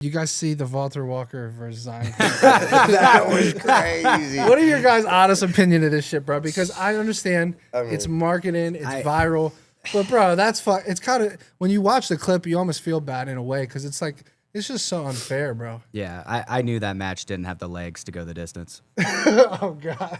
You guys see the Valter Walker versus Zion? That was crazy. What are your guys' honest opinion of this shit, bro? Because I understand it's marketing, it's viral, but bro, it's kind of when you watch the clip, you almost feel bad in a way because it's like it's just so unfair, bro. Yeah, I knew that match didn't have the legs to go the distance. Oh god.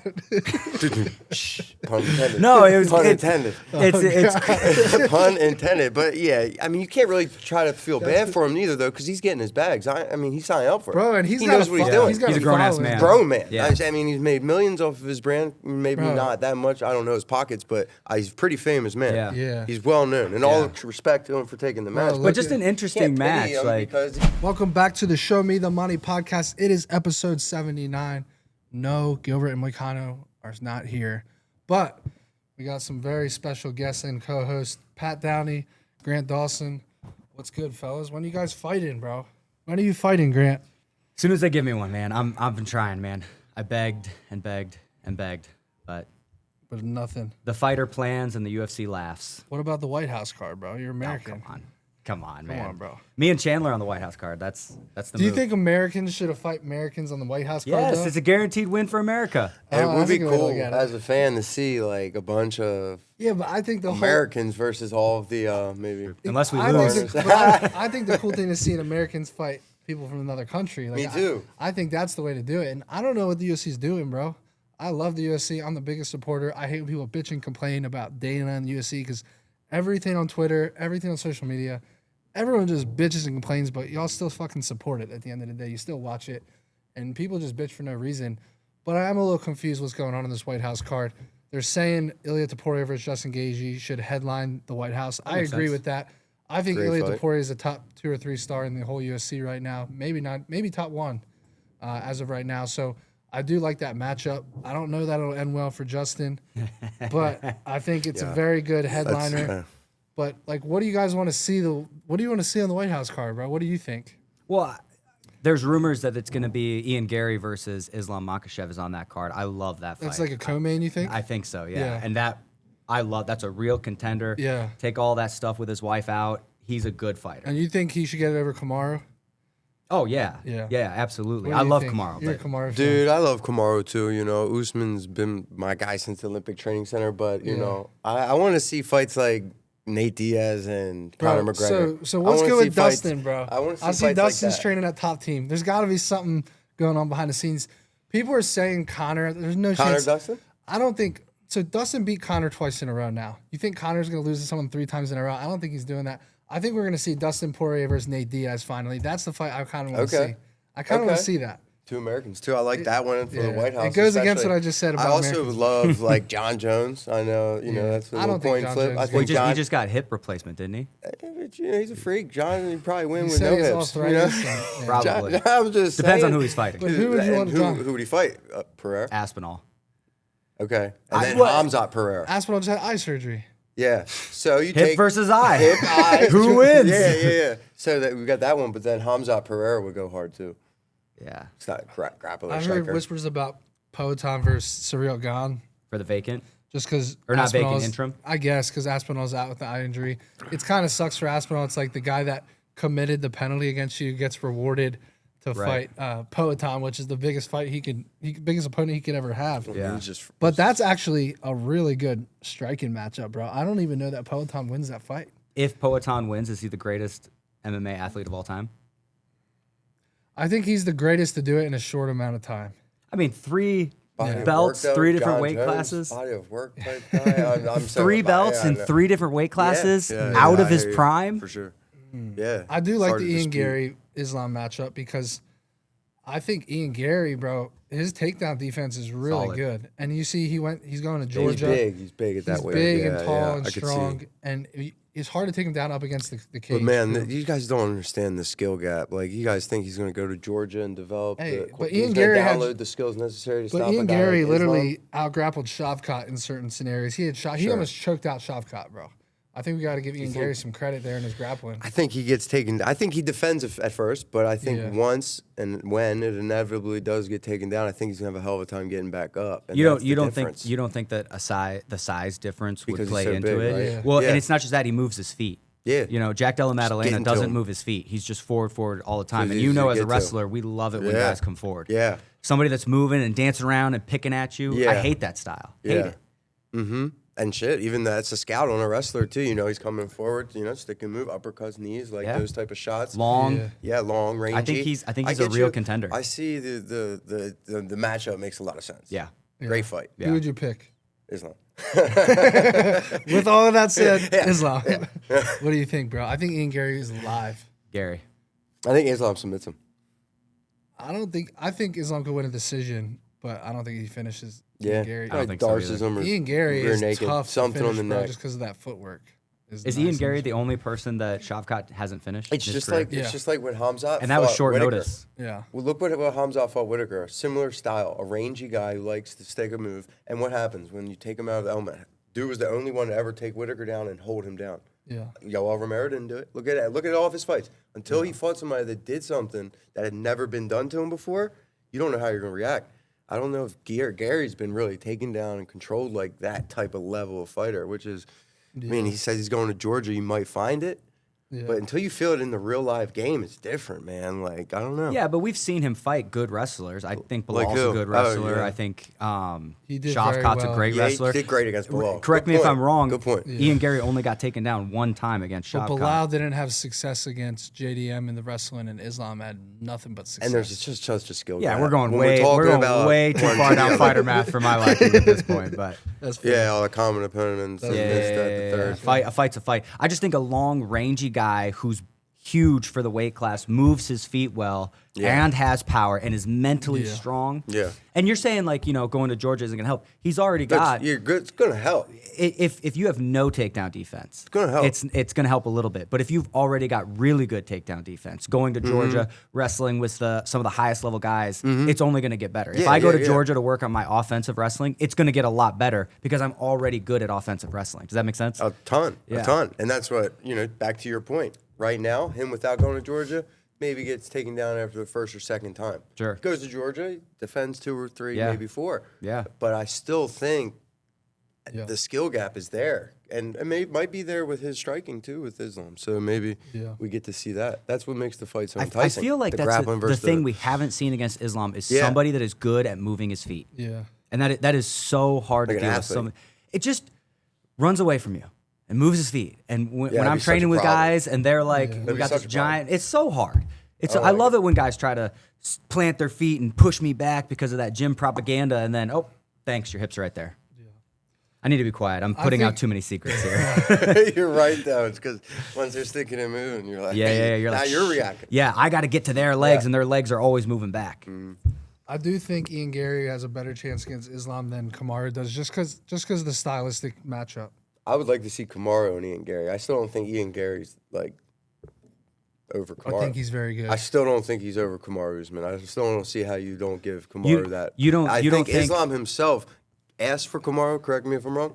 Pun intended. No, it was pun intended. It's Pun intended. But yeah, I mean, you can't really try to feel bad for him neither, though, because he's getting his bags. I mean, he's signing up for it. Bro, and he knows what he's doing. He's a grown-ass man. Grown man. Yeah. I mean, he's made millions off of his brand. Maybe not that much. I don't know his pockets, but he's a pretty famous man. Yeah. He's well known, and all the respect to him for taking the match. but just an interesting match. Like, Welcome back to the Show Me the Money podcast. It is episode 79. No, Gilbert and Moicano are not here, but we got some very special guests and co-hosts, Pat Downey, Grant Dawson. What's good, fellas? When are you guys fighting, bro? When are you fighting, Grant? as soon as they give me one, man, I've been trying, man. I begged and begged and begged, but nothing. the fighter plans and the UFC laughs. What about the White House card, bro? You're American. Come on, man. Come on, bro. Me and Chandler on the White House card. That's the Do you move. think Americans should have fight Americans on the White House card? Yes, though? it's a guaranteed win for America. It would that's be a good way to cool look at it. as a fan to see like a bunch of Yeah, but I think the Americans versus all of the maybe. Unless we I lose. think I think the cool thing is seeing Americans fight people from another country. Like, Me too. I think that's the way to do it. And I don't know what the UFC is doing, bro. I love the UFC. I'm the biggest supporter. I hate when people bitch and complain about Dana and the UFC because everything on Twitter, everything on social media, everyone just bitches and complains, but y'all still fucking support it at the end of the day. You still watch it. And people just bitch for no reason. But I am a little confused what's going on in this White House card. They're saying Ilia Topuria versus Justin Gaethje should headline the White House. I agree with that. I think Great Ilia fight. Topuria is a top 2 or 3 star in the whole UFC right now. Maybe not, maybe top 1 as of right now. So I do like that matchup. I don't know that it'll end well for Justin, but I think it's a very good headliner. But like, what do you guys want to see? What do you want to see on the White House card, bro? What do you think? Well, there's rumors that it's going to be Ian Gary versus Islam Makhachev is on that card. I love that fight. That's like a co-main, you think? I think so, yeah. Yeah. And that's a real contender. Yeah. Take all that stuff with his wife out. He's a good fighter. And you think he should get it over Kamaru? Oh, yeah. Yeah. Yeah, absolutely. What do I you love think? Kamaru. You're a but- Kamaru fan. Dude, I love Kamaru too. You know, Usman's been my guy since the Olympic Training Center, but you know, I want to see fights like Nate Diaz and Conor McGregor. So I what's wanna good see with fights- Dustin, bro? I want to see I fights see Dustin's like that. training at top team. There's got to be something going on behind the scenes. People are saying Conor. There's no Conor chance. Dustin? I don't think so. Dustin beat Conor twice in a row now. You think Conor's going to lose to someone 3 times in a row? I don't think he's doing that. I think we're going to see Dustin Poirier versus Nate Diaz finally. That's the fight I kind of want to Okay. see. I kind of want Okay. to see that. 2 Americans too. I like that one for the White House. It goes against especially. what I just said about I also Americans. love like John Jones. I know, you know, that's a I little don't think coin John flip. Jones I is think he John, just got hip replacement, didn't he? but, you know, he's a freak. John, he probably win He with said no he has hips. You know? arthritis and- yeah. Probably. I'm just Depends on saying. who he's fighting. But who would you And want to John? who would he fight? Pereira. Aspinall. Okay, and then what- Khamzat Pereira. Aspinall just had eye surgery. Yeah. So you Hip take versus eye. hip, eye. Who wins? Yeah. So that we got that one, but then Khamzat Pereira would go hard too. Yeah. It's not grappler I heard striker. whispers about Poatan versus Cyril Gane. For the vacant. Just because Or not vacant, interim? I guess because Aspinall's out with the eye injury. It's kind of sucks for Aspinall. It's like the guy that committed the penalty against you gets rewarded to Right. fight Poatan, which is the biggest fight biggest opponent he could ever have. Yeah. He's just But that's actually a really good striking matchup, bro. I don't even know that Poatan wins that fight. If Poatan wins, is he the greatest MMA athlete of all time? I think he's the greatest to do it in a short amount of time. I mean, 3 body of belts, work, though. 3 different John weight Jones, classes. Body of work type guy. I'm so 3 belts yeah, I in know. 3 different weight classes Yeah, out yeah, of I his hear you. prime. For sure. Yeah. I do It's like hard the to Ian dispute. Gary Islam matchup because I think Ian Gary, bro, his takedown defense is really Solid. good. And you see he's going to Yeah, Georgia. He's big at that He's weight. big yeah, and tall yeah, and I could strong, see. and it's hard to take him down up against the cage. But man, too. you guys don't understand the skill gap. Like you guys think he's going to go to Georgia and develop. Hey, the, but he's Ian gonna Gary had- download the skills necessary to but stop Ian a guy Gary like Islam. literally outgrappled Shavkat in certain scenarios. He Sure. almost choked out Shavkat, bro. I think we got to give Ian Gary some credit there in his grappling. I think he gets taken. I think he defends at first, but I think Yeah. once and when it inevitably does get taken down, I think he's gonna have a hell of a time getting back up. And You that's don't the you don't difference. think that the size difference would Because he's play so into big, it. right? Yeah. Well, Yeah. and it's not just that he moves his feet. Yeah. You know, Jack Della getting Maddalena to doesn't him. move his feet. He's just forward all the time. So And it's you easy know, to as a get to. wrestler, we love it when Yeah. guys come forward. Yeah. Somebody that's moving and dancing around and picking at you. Yeah. I hate that style. Hate Yeah. it. Mm-hmm. And shit, even that's a scout on a wrestler too. You know, he's coming forward. You know, stick and move, uppercuts, knees, like Yeah. those type of shots. Long. Yeah. Yeah, long, rangy. I think he's a get real you. contender. I see the matchup makes a lot of sense. Yeah. Great fight. Yeah. Who would you pick? Islam. With all of that said, Yeah. Islam. What do you think, bro? I think Ian Gary is live. Gary. I think Islam submits him. I think Islam could win a decision, but I don't think he finishes Yeah. Ian Gary. I don't Probably think so darces either. him or Ian Gary rear is naked, tough something to on finish, the bro, neck. just because of that footwork. Is nice Ian and- Gary the only person that Shavkat hasn't finished? It's in his just career? like Yeah. it's just like when Khamzat And that was fought short Whitaker. notice. Yeah. Well, look what Khamzat fought Whitaker. Similar style, a rangy guy who likes to stick a move. And what happens when you take him out of the element? Dude was the only one to ever take Whitaker down and hold him down. Yeah. Yoel Romero didn't do it. Look at it. Look at all of his fights. Until he fought somebody that did something that had never been done to him before, you don't know how you're going to react. I don't know if Gary's been really taken down and controlled like that type of level of fighter, which is, I mean, he says he's going to Georgia. You might find it. Yeah. But until you feel it in the real live game, it's different, man. Like, I don't know. Yeah, but we've seen him fight good wrestlers. I think Like Bilal's who? a good Oh, wrestler. yeah. I think He did very Shavkat's well. a great Yeah, wrestler. he did great against Bilal. Correct Good me if point. I'm wrong. Good point. Ian Gary only got taken down one time against But Shavkat. Bilal didn't have success against JDM in the wrestling, and Islam had nothing but success. And there's just such a skill Yeah, gap. we're going When way talking we're going about way too one far to down the fighter other. math for my liking at this point. But That's fair. Yeah, all the common opponents. and this, that, the third. A fight's a fight. I just think a long, rangy guy who's huge for the weight class, moves his feet well, Yeah. and has power, and is mentally Yeah. strong. Yeah. And you're saying like going to Georgia isn't going to help. He's already got. You're good. It's gonna help. If you have no takedown defense, gonna help. It's gonna help a little bit. But if you've already got really good takedown defense, going to Georgia, wrestling with some of the highest level guys, it's only gonna get better. If Yeah, I go yeah, to Georgia to work on my offensive wrestling, it's gonna get a lot better because I'm already good at offensive wrestling. Does that make sense? A ton. Yeah. A ton. And that's what, back to your point. Right now, him without going to Georgia, maybe gets taken down after the first or second time. Sure. Goes to Georgia, defends 2 or 3, Yeah. maybe 4. Yeah. But I still think Yeah. the skill gap is there. And it might be there with his striking too, with Islam. So maybe Yeah. we get to see that. That's what makes the fight so I enticing. feel like the that's grappling the versus thing we haven't seen against Islam is Yeah. somebody that is good at moving his feet. Yeah. And that is so hard Like to an deal with. athlete. It just runs away from you and moves his feet. And when it'd I'm be such training a with problem. guys and they're like, That'd we be got this such a problem. giant, it's so hard. It's Oh I my love it when guys try to plant their feet and push me back because of that gym propaganda. And then, oh, thanks, your hips are right there. I need to be quiet. I'm putting out think- too many secrets here. You're right, though. It's because once they're sticking and moving, you're like, Yeah. You're now like, you're "Shh." reacting. Yeah, I got to get to their legs, Yeah. and their legs are always moving back. I do think Ian Gary has a better chance against Islam than Kamaru does, just because of the stylistic matchup. I would like to see Kamaru and Ian Gary. I still don't think Ian Gary's like over Kamaru. I think he's very good. I still don't think he's over Kamaru Usman. I still don't see how you don't give Kamaru You- that. you don't- I you think don't think- Islam himself asked for Kamaru. Correct me if I'm wrong.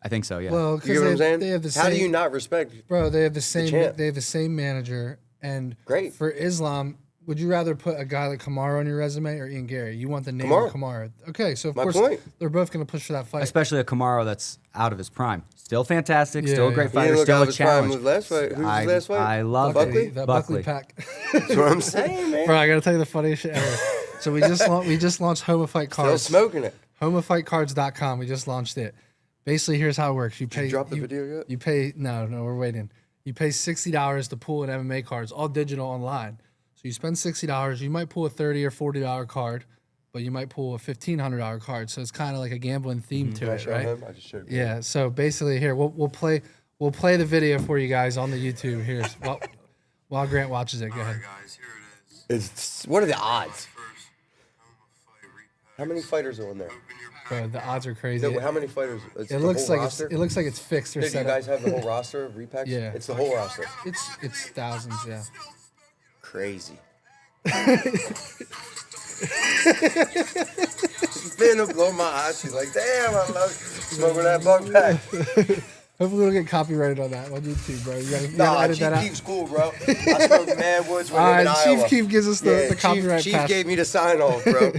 I think so, yeah. Well, You because get what I'm saying? they have the How same. do you not respect? Bro, they have the same. champ. They have the same manager, and Great. for Islam. Would you rather put a guy like Kamaru on your resume or Ian Gary? You want the name Kamaru. of Kamaru. Okay, so of My course point. they're both going to push for that fight. Especially a Camaro that's out of his prime. Still fantastic, still a Yeah, great yeah. He fighter, didn't look still out a of his prime challenge. with last fight. Who's his last fight? I love Buckley? it. That Buckley pack. That's what I'm saying, man. Bro, I gotta tell you the funniest shit ever. So we just launched Homa Fight Still Cards. smoking it. HomaFightCards.com. We just launched it. Basically, here's how it works. You pay. drop the video yet? You pay. No, we're waiting. You pay $60 to pull an MMA cards, all digital online. So you spend $60. You might pull a $30 or $40 card, but you might pull a $1,500 card. So it's kind of like a gambling theme to it, Show right? him. I just showed you. Yeah. So basically, here we'll play the video for you guys on the YouTube. Here's while Grant watches it. Go ahead. Guys, here it is. It's what are the odds? First Homa fight repack. How many fighters are on there? Open your Bro, the odds are crazy. No, how many fighters? It's It the looks whole like roster? it looks like it's fixed or Dude, do you set up. guys have the whole roster of repacks? Yeah. It's the whole roster. It's thousands, yeah. Crazy. She's finna blow my eyes. She's like, damn, I love smoking that buck pack. Hopefully we don't get copyrighted on that on YouTube, bro. You gotta Nah, edit Chief that out. Keef's cool, bro. I smoked Mad Woods with All him in right, Iowa. Chief Keef gives us the copyright Chief pass. gave me the sign off, bro.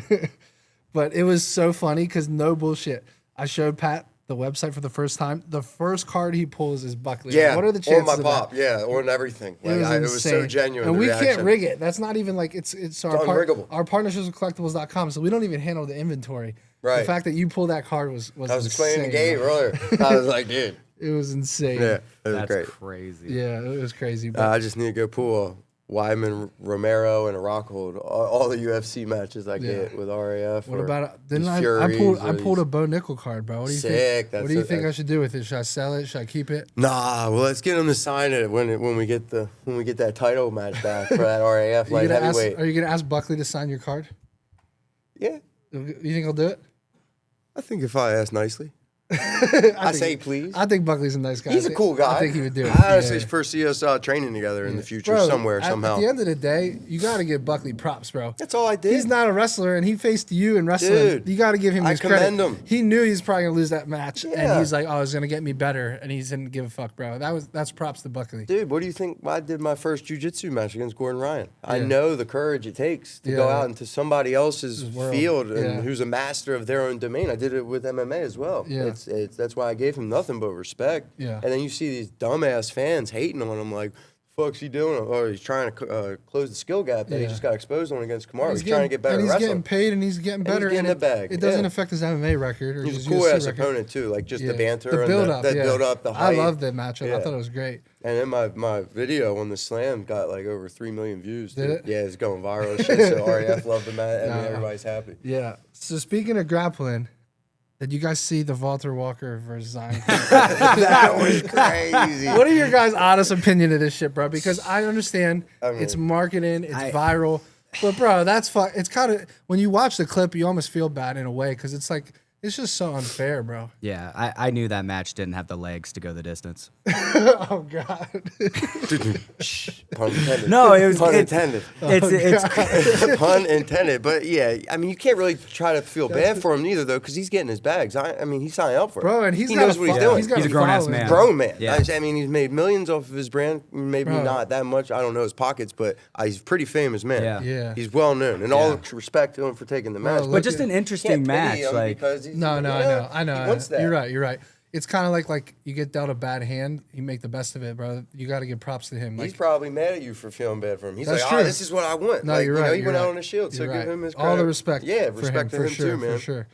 But it was so funny because no bullshit. I showed Pat the website for the first time, the first card he pulls is Buckley. Yeah, What are the chances on my of pop, that? yeah, on everything. Like, it was so insane. genuine. And the we reaction. can't rig it. That's not even like it's unriggable. our partnerships with collectibles.com, so we don't even handle the inventory. Right. The fact that you pulled that card was I was explaining to insane, Gabe bro. earlier. I was like, dude. It was insane. Yeah, it was That's great. crazy. Yeah, it was crazy. But I just need to go pull a Wyman, Romero, and a Rockhold. All the UFC matches I get with RAF. what or about these I Furies pulled or a Bo Nickel card, bro. What do you Sick, think? What do you think I should do with it? Should I sell it? Should I keep it? Nah, well, let's get him to sign it when we get that title match back for that RAF light heavyweight. Are you gonna ask Buckley to sign your card? Yeah, You think he'll do it? I think if I ask nicely. I say please. I think Buckley's a nice guy. He's a cool guy. I think he would do it. I honestly Yeah. foresee us training together in the future Bro, somewhere, somehow. At the end of the day, you got to give Buckley props, bro. That's all I did. He's not a wrestler, and he faced you in wrestling. Dude, you got to give him I his credit. commend him. He knew he was probably gonna lose that match, and Yeah. he's like, "Oh, it's gonna get me better," and he didn't give a fuck, bro. That's props to Buckley. Dude, what do you think? I did my first jiu-jitsu match against Gordon Ryan. I Yeah. know the courage it takes to go Yeah. out into somebody else's world. field and Yeah. who's a master of their own domain. I did it with MMA as well. Yeah. It's that's why I gave him nothing but respect. Yeah. And then you see these dumbass fans hating on him like, fuck's he doing? Or he's trying to close the skill gap that he Yeah. just got exposed on against Kamaru. He's getting, trying to get better and at he's wrestling. getting paid, and he's getting better. getting and the bag, It doesn't yeah. affect his MMA record or He's his a cool UFC ass record. opponent too, like just Yeah. the banter the and build up, the yeah. build up, the I hype. loved that matchup. I Yeah. thought it was great. And then my video on the slam got like over 3 million views. Did dude. it? Yeah, it's going viral. and shit. So RAF loved the match. I mean, Nah. everybody's happy. Yeah. So speaking of grappling, did you guys see the Valter Walker versus Zion? That was crazy. What are your guys' honest opinion of this shit, bro? Because I understand mean, it's marketing, it's viral, but bro, that's It's kind of when you watch the clip, you almost feel bad in a way because it's like it's just so unfair, bro. Yeah, I knew that match didn't have the legs to go the distance. Oh god. Pun intended. No, it was pun intended. It's Pun intended. But yeah, I mean, you can't really try to feel bad for him neither, though, because he's getting his bags. I mean, he's signing up for it. Bro, and he knows what he's doing. He's got He's a grown-ass following. man. Grown man. Yeah. I mean, he's made millions off of his brand. Maybe Bro. not that much. I don't know his pockets, but he's a pretty famous man. Yeah. Yeah. He's well known, and all respect to him for taking the match. look but just at- an Can't interesting pity match. him Like because he's, No, I know. He wants that. You're right. It's kind of like you get dealt a bad hand, you make the best of it, bro. You got to give props to him. He's Like, probably mad at you for feeling bad for him. He's That's like, true. this is what I want. no, like, you're right. He you're went right. out on the shield, so You're give right. him his credit. All the respect. Yeah, for respect him, to him for sure, too, man. For sure.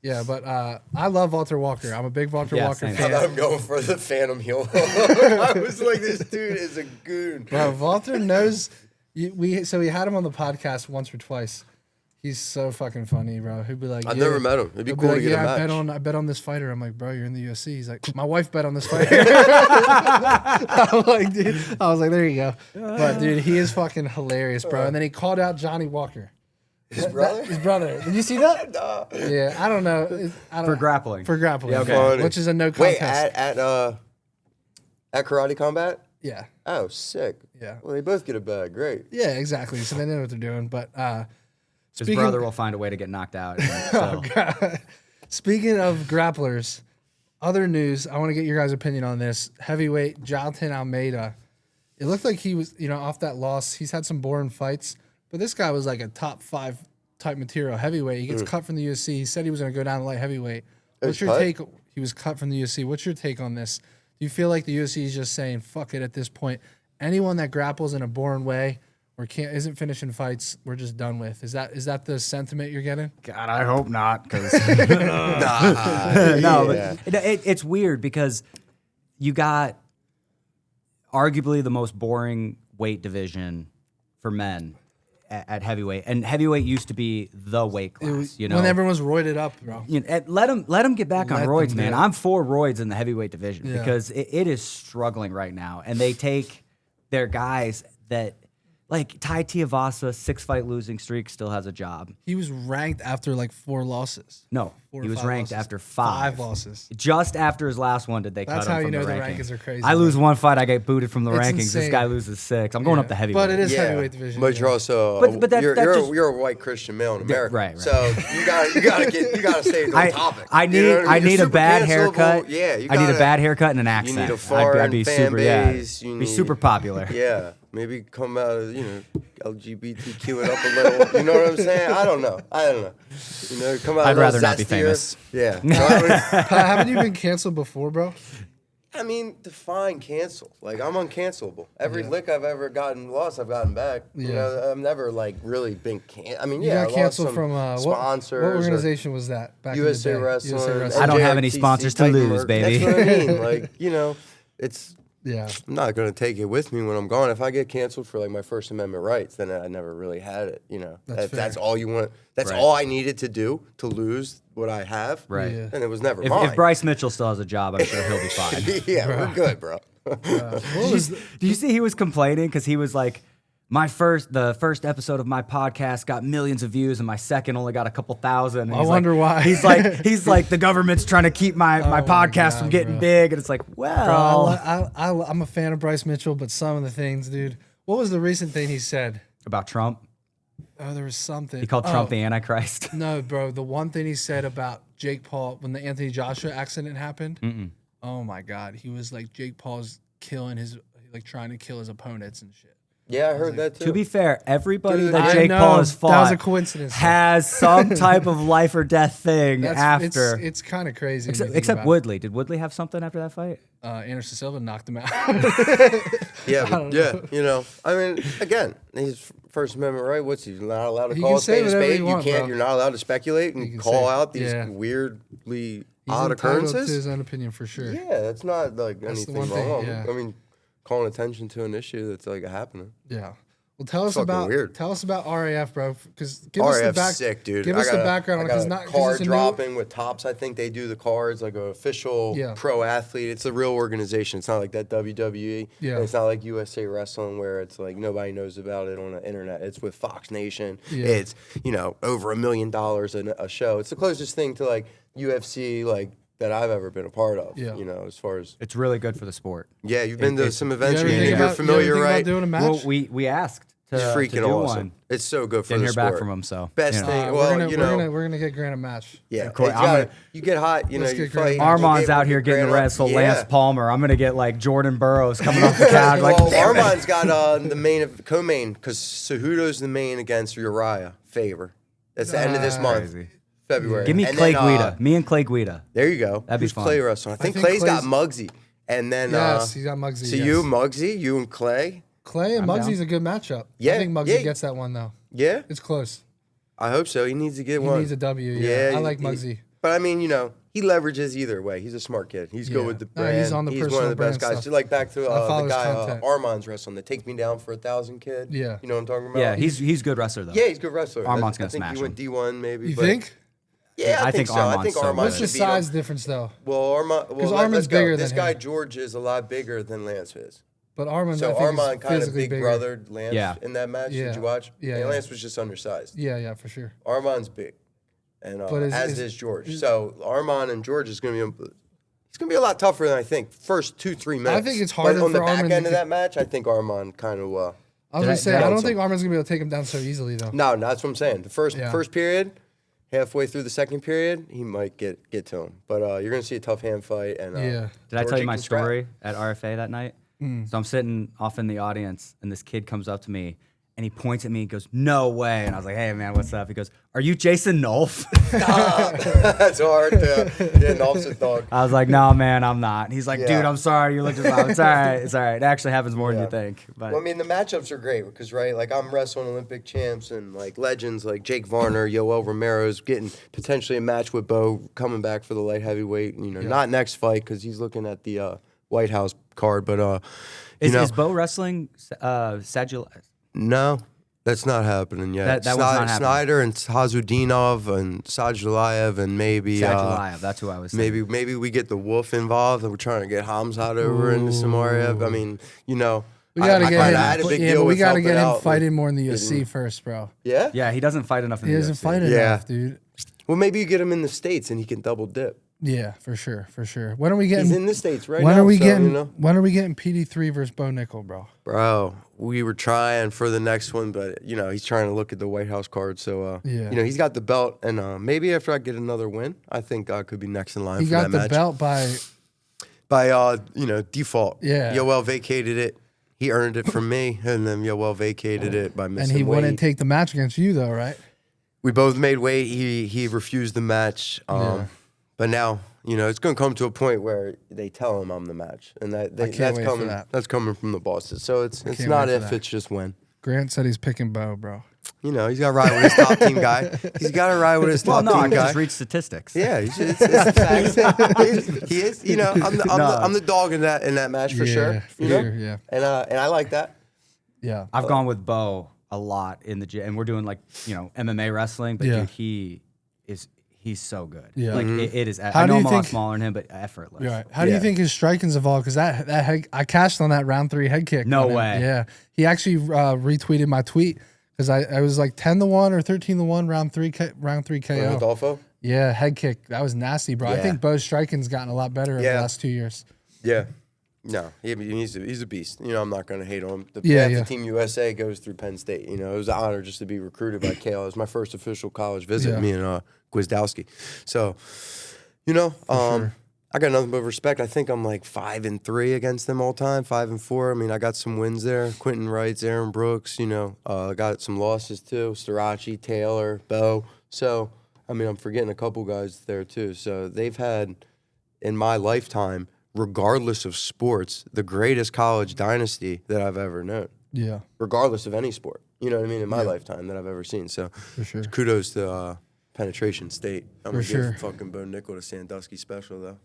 Yeah, but I love Valter Walker. I'm a big Valter Yeah, Walker same. I fan. thought I'm going for the Phantom heel. I was like, this dude is a goon. Bro, Valter knows. We had him on the podcast once or twice. He's so fucking funny, bro. He'd be like, I've never met him. It'd be he'll cool to like, get a I match. bet on this fighter. I'm like, bro, you're in the UFC. He's like, my wife bet on this fighter. I'm like, dude. I was like, there you go. But dude, he is fucking hilarious, bro. And then he called out Johnny Walker. His brother? His brother. Did you see that? Nah. Yeah, I don't know. for grappling. For grappling. Yeah, okay. Funny. Which is a no Wait, contest. at Karate Combat? Yeah. Oh, sick. Yeah. Well, they both get a bag. Great. Yeah, exactly. So they know what they're doing. But His speaking- brother will find a way to get knocked out. So. speaking of grapplers, other news, I want to get your guys' opinion on this. Heavyweight Jailton Almeida. It looked like he was, off that loss. He's had some boring fights, but this guy was like a top 5 type material heavyweight. He gets cut from the UFC. He said he was going to go down to light heavyweight. What's your cut? take? He was cut from the UFC. What's your take on this? Do you feel like the UFC is just saying, fuck it at this point? Anyone that grapples in a boring way or isn't finishing fights, we're just done with. Is that the sentiment you're getting? God, I hope not. Because Nah. no, Yeah. but it's weird because you got arguably the most boring weight division for men at heavyweight, and heavyweight used to be the weight class. When everyone was roided up, bro. Let them get back on Let roids, them man. do it. I'm for roids in the heavyweight division Yeah. because it is struggling right now, and they take their guys that. Like Tai Tuivasa, 6-fight losing streak, still has a job. He was ranked after like 4 losses. No, 4 he or was 5 ranked losses. after 5. 5 losses. Just after his last one did they That's cut him how you from know the the rankings. rankings are crazy, I lose man. one fight, I get booted from the It's rankings. This insane. guy loses 6. I'm going up to heavyweight. But it is Yeah, heavyweight division. but yeah. you're also But that you're just- you're a white Christian male in America, right. So you gotta stay on topic. I You know what need mean? You're a super bad cancelable. haircut. Yeah, I need a bad haircut and an You accent. need a foreign I'd be fan super, base. yeah, You be need- super popular. Yeah, Maybe come out of, LGBTQ it up a little. You know what I'm saying? I don't know. Come out I'd a little rather not be zestier. famous. Yeah. Haven't you been canceled before, bro? I mean, define cancel. Like, I'm uncancelable. Every lick I've ever lost, I've gotten back. Yeah. I've never, really been I mean, You I got lost canceled some from sponsors. what organization was that back USA in the day? Wrestling. USA Wrestling. I don't have any NJRTC, sponsors to Titan lose, Merc. baby. That's what I mean. It's... Yeah. I'm not going to take it with me when I'm gone. If I get canceled for my First Amendment rights, then I never really had it. That's all you want. That's Right. all I needed to do to lose what I have. Right. Yeah. And it was never mine. If Bryce Mitchell still has a job, I'm sure he'll be fine. Yeah, we're good, bro. What was Did you see he was complaining because he was like, the first episode of my podcast got millions of views and my second only got a couple thousand. And I he's wonder why. He's like the government's trying to keep my podcast from God, getting bro. big, and it's like, well, I'm a fan of Bryce Mitchell, but some of the things, dude. What was the recent thing he said? about Trump, Oh, there was something. he called Trump the Antichrist. No, bro. The one thing he said about Jake Paul when the Anthony Joshua accident happened. Oh my God, he was like Jake Paul's trying to kill his opponents and shit. Yeah, I heard that too. To be fair, everybody Dude, that I Jake know, Paul has that was fought a coincidence. has some type of life or death thing after. It's kind of crazy. when you think Except about Woodley. Did Woodley have something after that fight? it. Anderson Silva knocked him out. Yeah. I mean, again, his First Amendment right. What's he not allowed to He call can a say spade a whatever spade? he wants, You can't. bro. You're not allowed to speculate He and can call say- out these yeah. weirdly He's odd entitled occurrences. to his own opinion for sure. Yeah, that's not That's the anything one thing, wrong. yeah. I mean, calling attention to an issue that's happening. Yeah. Well, tell us Fucking about weird. RAF, bro. Because give us the RAF's sick, dude. Give I us the got a- background I on got because a not 'cause card it's a new- dropping with Tops. I think they do the cards like an official Yeah. pro athlete. It's a real organization. It's not like that WWE. Yeah. And it's not like USA Wrestling where it's like nobody knows about it on the internet. It's with Fox Nation. Yeah. It's over $1 million a show. It's the closest thing to UFC that I've ever been a part of. Yeah. As far as It's really good for the sport. you've been to some You events. ever You're think about- familiar, you ever think right? about doing a match? Well, we asked to, It's to freaking do awesome. one. It's so good for Didn't the hear sport. back from him, so Best you know. thing. we're gonna get Grant a match. Yeah, Of course, it's I'm gotta- gonna- you get hot, Let's you get Grant. fight. Armand's you out get here getting to Grant up. wrestle Yeah. Lance Palmer. I'm gonna get Jordan Burroughs coming off the couch. Well, Damn it. Armand's got the co-main because Cejudo's the main against Uriah. Favor. That's the end of this month, Crazy. February. Give me And Clay then, Guida. Me and Clay Guida. There you go. That'd be Who's fun. Clay wrestling? I think think Clay's got Clay's- Muggsy, and then Yes, he's got Muggsy. so yes. you Muggsy, you and Clay. Clay and I'm Muggsy's down. a good matchup. Yeah, I think Muggsy yeah. gets that one though. Yeah, It's close. I hope so. He needs to get He one. needs a W. Yeah, I like he- Muggsy. But I mean, he leverages either way. He's a smart kid. He's Yeah. good with the No, brand. he's on the one of personal the best brand guys. stuff. Like back to I the follow his guy content. Armand's wrestling, the Take Me Down for 1,000 kid. Yeah. You know what I'm talking about? Yeah, he's good wrestler though. Yeah, he's a good wrestler. Armand's I gonna think smash he went him. D1 maybe. You but- think? Yeah, I think so. I Armand's think so Armand good. What's the should beat him. size difference though? Well, Armand. Well, Armand's let's go. bigger This than guy him. George is a lot bigger than Lance is. But Armand, I So think, Armand is kind of physically big bigger. brothered Lance Yeah. in that match. Yeah. Did you watch? Yeah, And yeah. Lance was just undersized. Yeah, for sure. Armand's big, and But as is George. So Armand and George is going to be. He's going to be a lot tougher than I think. First 2-3 minutes. think it's harder But on the for back Armand end to of that match, I think Armand kind of. I was Did gonna I- say did I- I don't think Armand's gonna be able to take him down so easily though. No, that's what I'm saying. The first Yeah. first period, halfway through the second period, he might get to him. But you're going to see a tough hand fight. And Yeah. Did I tell you my can scrap. story at RFA that night? So I'm sitting off in the audience, and this kid comes up to me, and he points at me and goes, "No way!" And I was like, "Hey, man, what's up?" He goes, "Are you Jason Nolf?" That's hard to get an offset dog. I was like, "No, man, I'm not." He's like, Yeah. "Dude, I'm sorry. You look just like it's all right. It's all right. It actually happens more than Yeah. you think." But Well, I mean, the matchups are great because, right, I'm wrestling Olympic champs and, legends like Jake Varner, Yoel Romero's getting potentially a match with Bo coming back for the light heavyweight. Not next fight because he's looking at the White House card. But, is Bo wrestling Sagil? no, that's not happening yet. That one's not happening. Snyder and Hazudinov and Sajulayev and maybe... Sagilayev, that's who I was saying. maybe we get the Wolf involved and we're trying to get Khamzat over into Samariev. I mean, We gotta get I him. had a big Yeah, deal but we with gotta helping get him out with- fighting more in the UFC first, bro. Yeah? Yeah, he doesn't fight enough in He the doesn't UFC. fight Yeah. enough, dude. Well, maybe you get him in the States and he can double dip. Yeah, for sure. When are we getting? He's in the States right when now. are we so, getting? When are we getting PD3 versus Bo Nickel, bro? Bro, we were trying for the next one, but he's trying to look at the White House card. So Yeah. he's got the belt, and maybe after I get another win, I think I could be next in line He for got that the match. belt by. By default. Yeah. Yoel vacated it. he earned it from me, and then Yoel vacated it by And missing he weight. wouldn't take the match against you, though, right? We both made weight. He refused the match. Yeah. But now, it's going to come to a point where they tell him I'm the match, and can't that's wait for coming. that. That's coming from the bosses. So it's can't not wait for if, that. it's just when. Grant said he's picking Bo, bro. He's got to ride with his top team guy. He's got to ride with his Well, top no, I team can guy. just read statistics. Yeah, it's facts. He is. I'm the dog in that match for sure. For sure, yeah. And I like that. Yeah. I've gone with Bo a lot in the gym, and we're doing like MMA wrestling. But Yeah. dude, he's so good. Yeah. Like Mm-hmm. it is. How I do know you I'm a lot think- smaller than him, but effortless. Right. How do you Yeah. think his striking's evolved? Because that head, I cashed on that round 3 head kick. No on him. way. Yeah. He actually retweeted my tweet because I was like 10-1 or 13-1 round 3 KO. Rodolfo? Yeah, head kick. That was nasty, bro. I Yeah. think Bo's striking's gotten a lot better over the Yeah. last 2 years. Yeah. No, he's a beast. I'm not going to hate on him. The Yeah, path yeah. to Team USA goes through Penn State. It was an honor just to be recruited by Kale. It was my first official college visit, Yeah. me and Gwizdowski. So, I got nothing but respect. I think I'm like 5-3 against them all time, 5-4. I mean, I got some wins there. Quentin Wrights, Aaron Brooks, I got some losses too. Starachi, Taylor, Bo. So, I mean, I'm forgetting a couple guys there too. So they've had, in my lifetime, regardless of sports, the greatest college dynasty that I've ever known, Yeah, regardless of any sport. You know what I mean? In my lifetime that I've ever seen. So for sure. kudos to Penetration State. I'm going to sure. give fucking Bo Nickel the Sandusky special, though.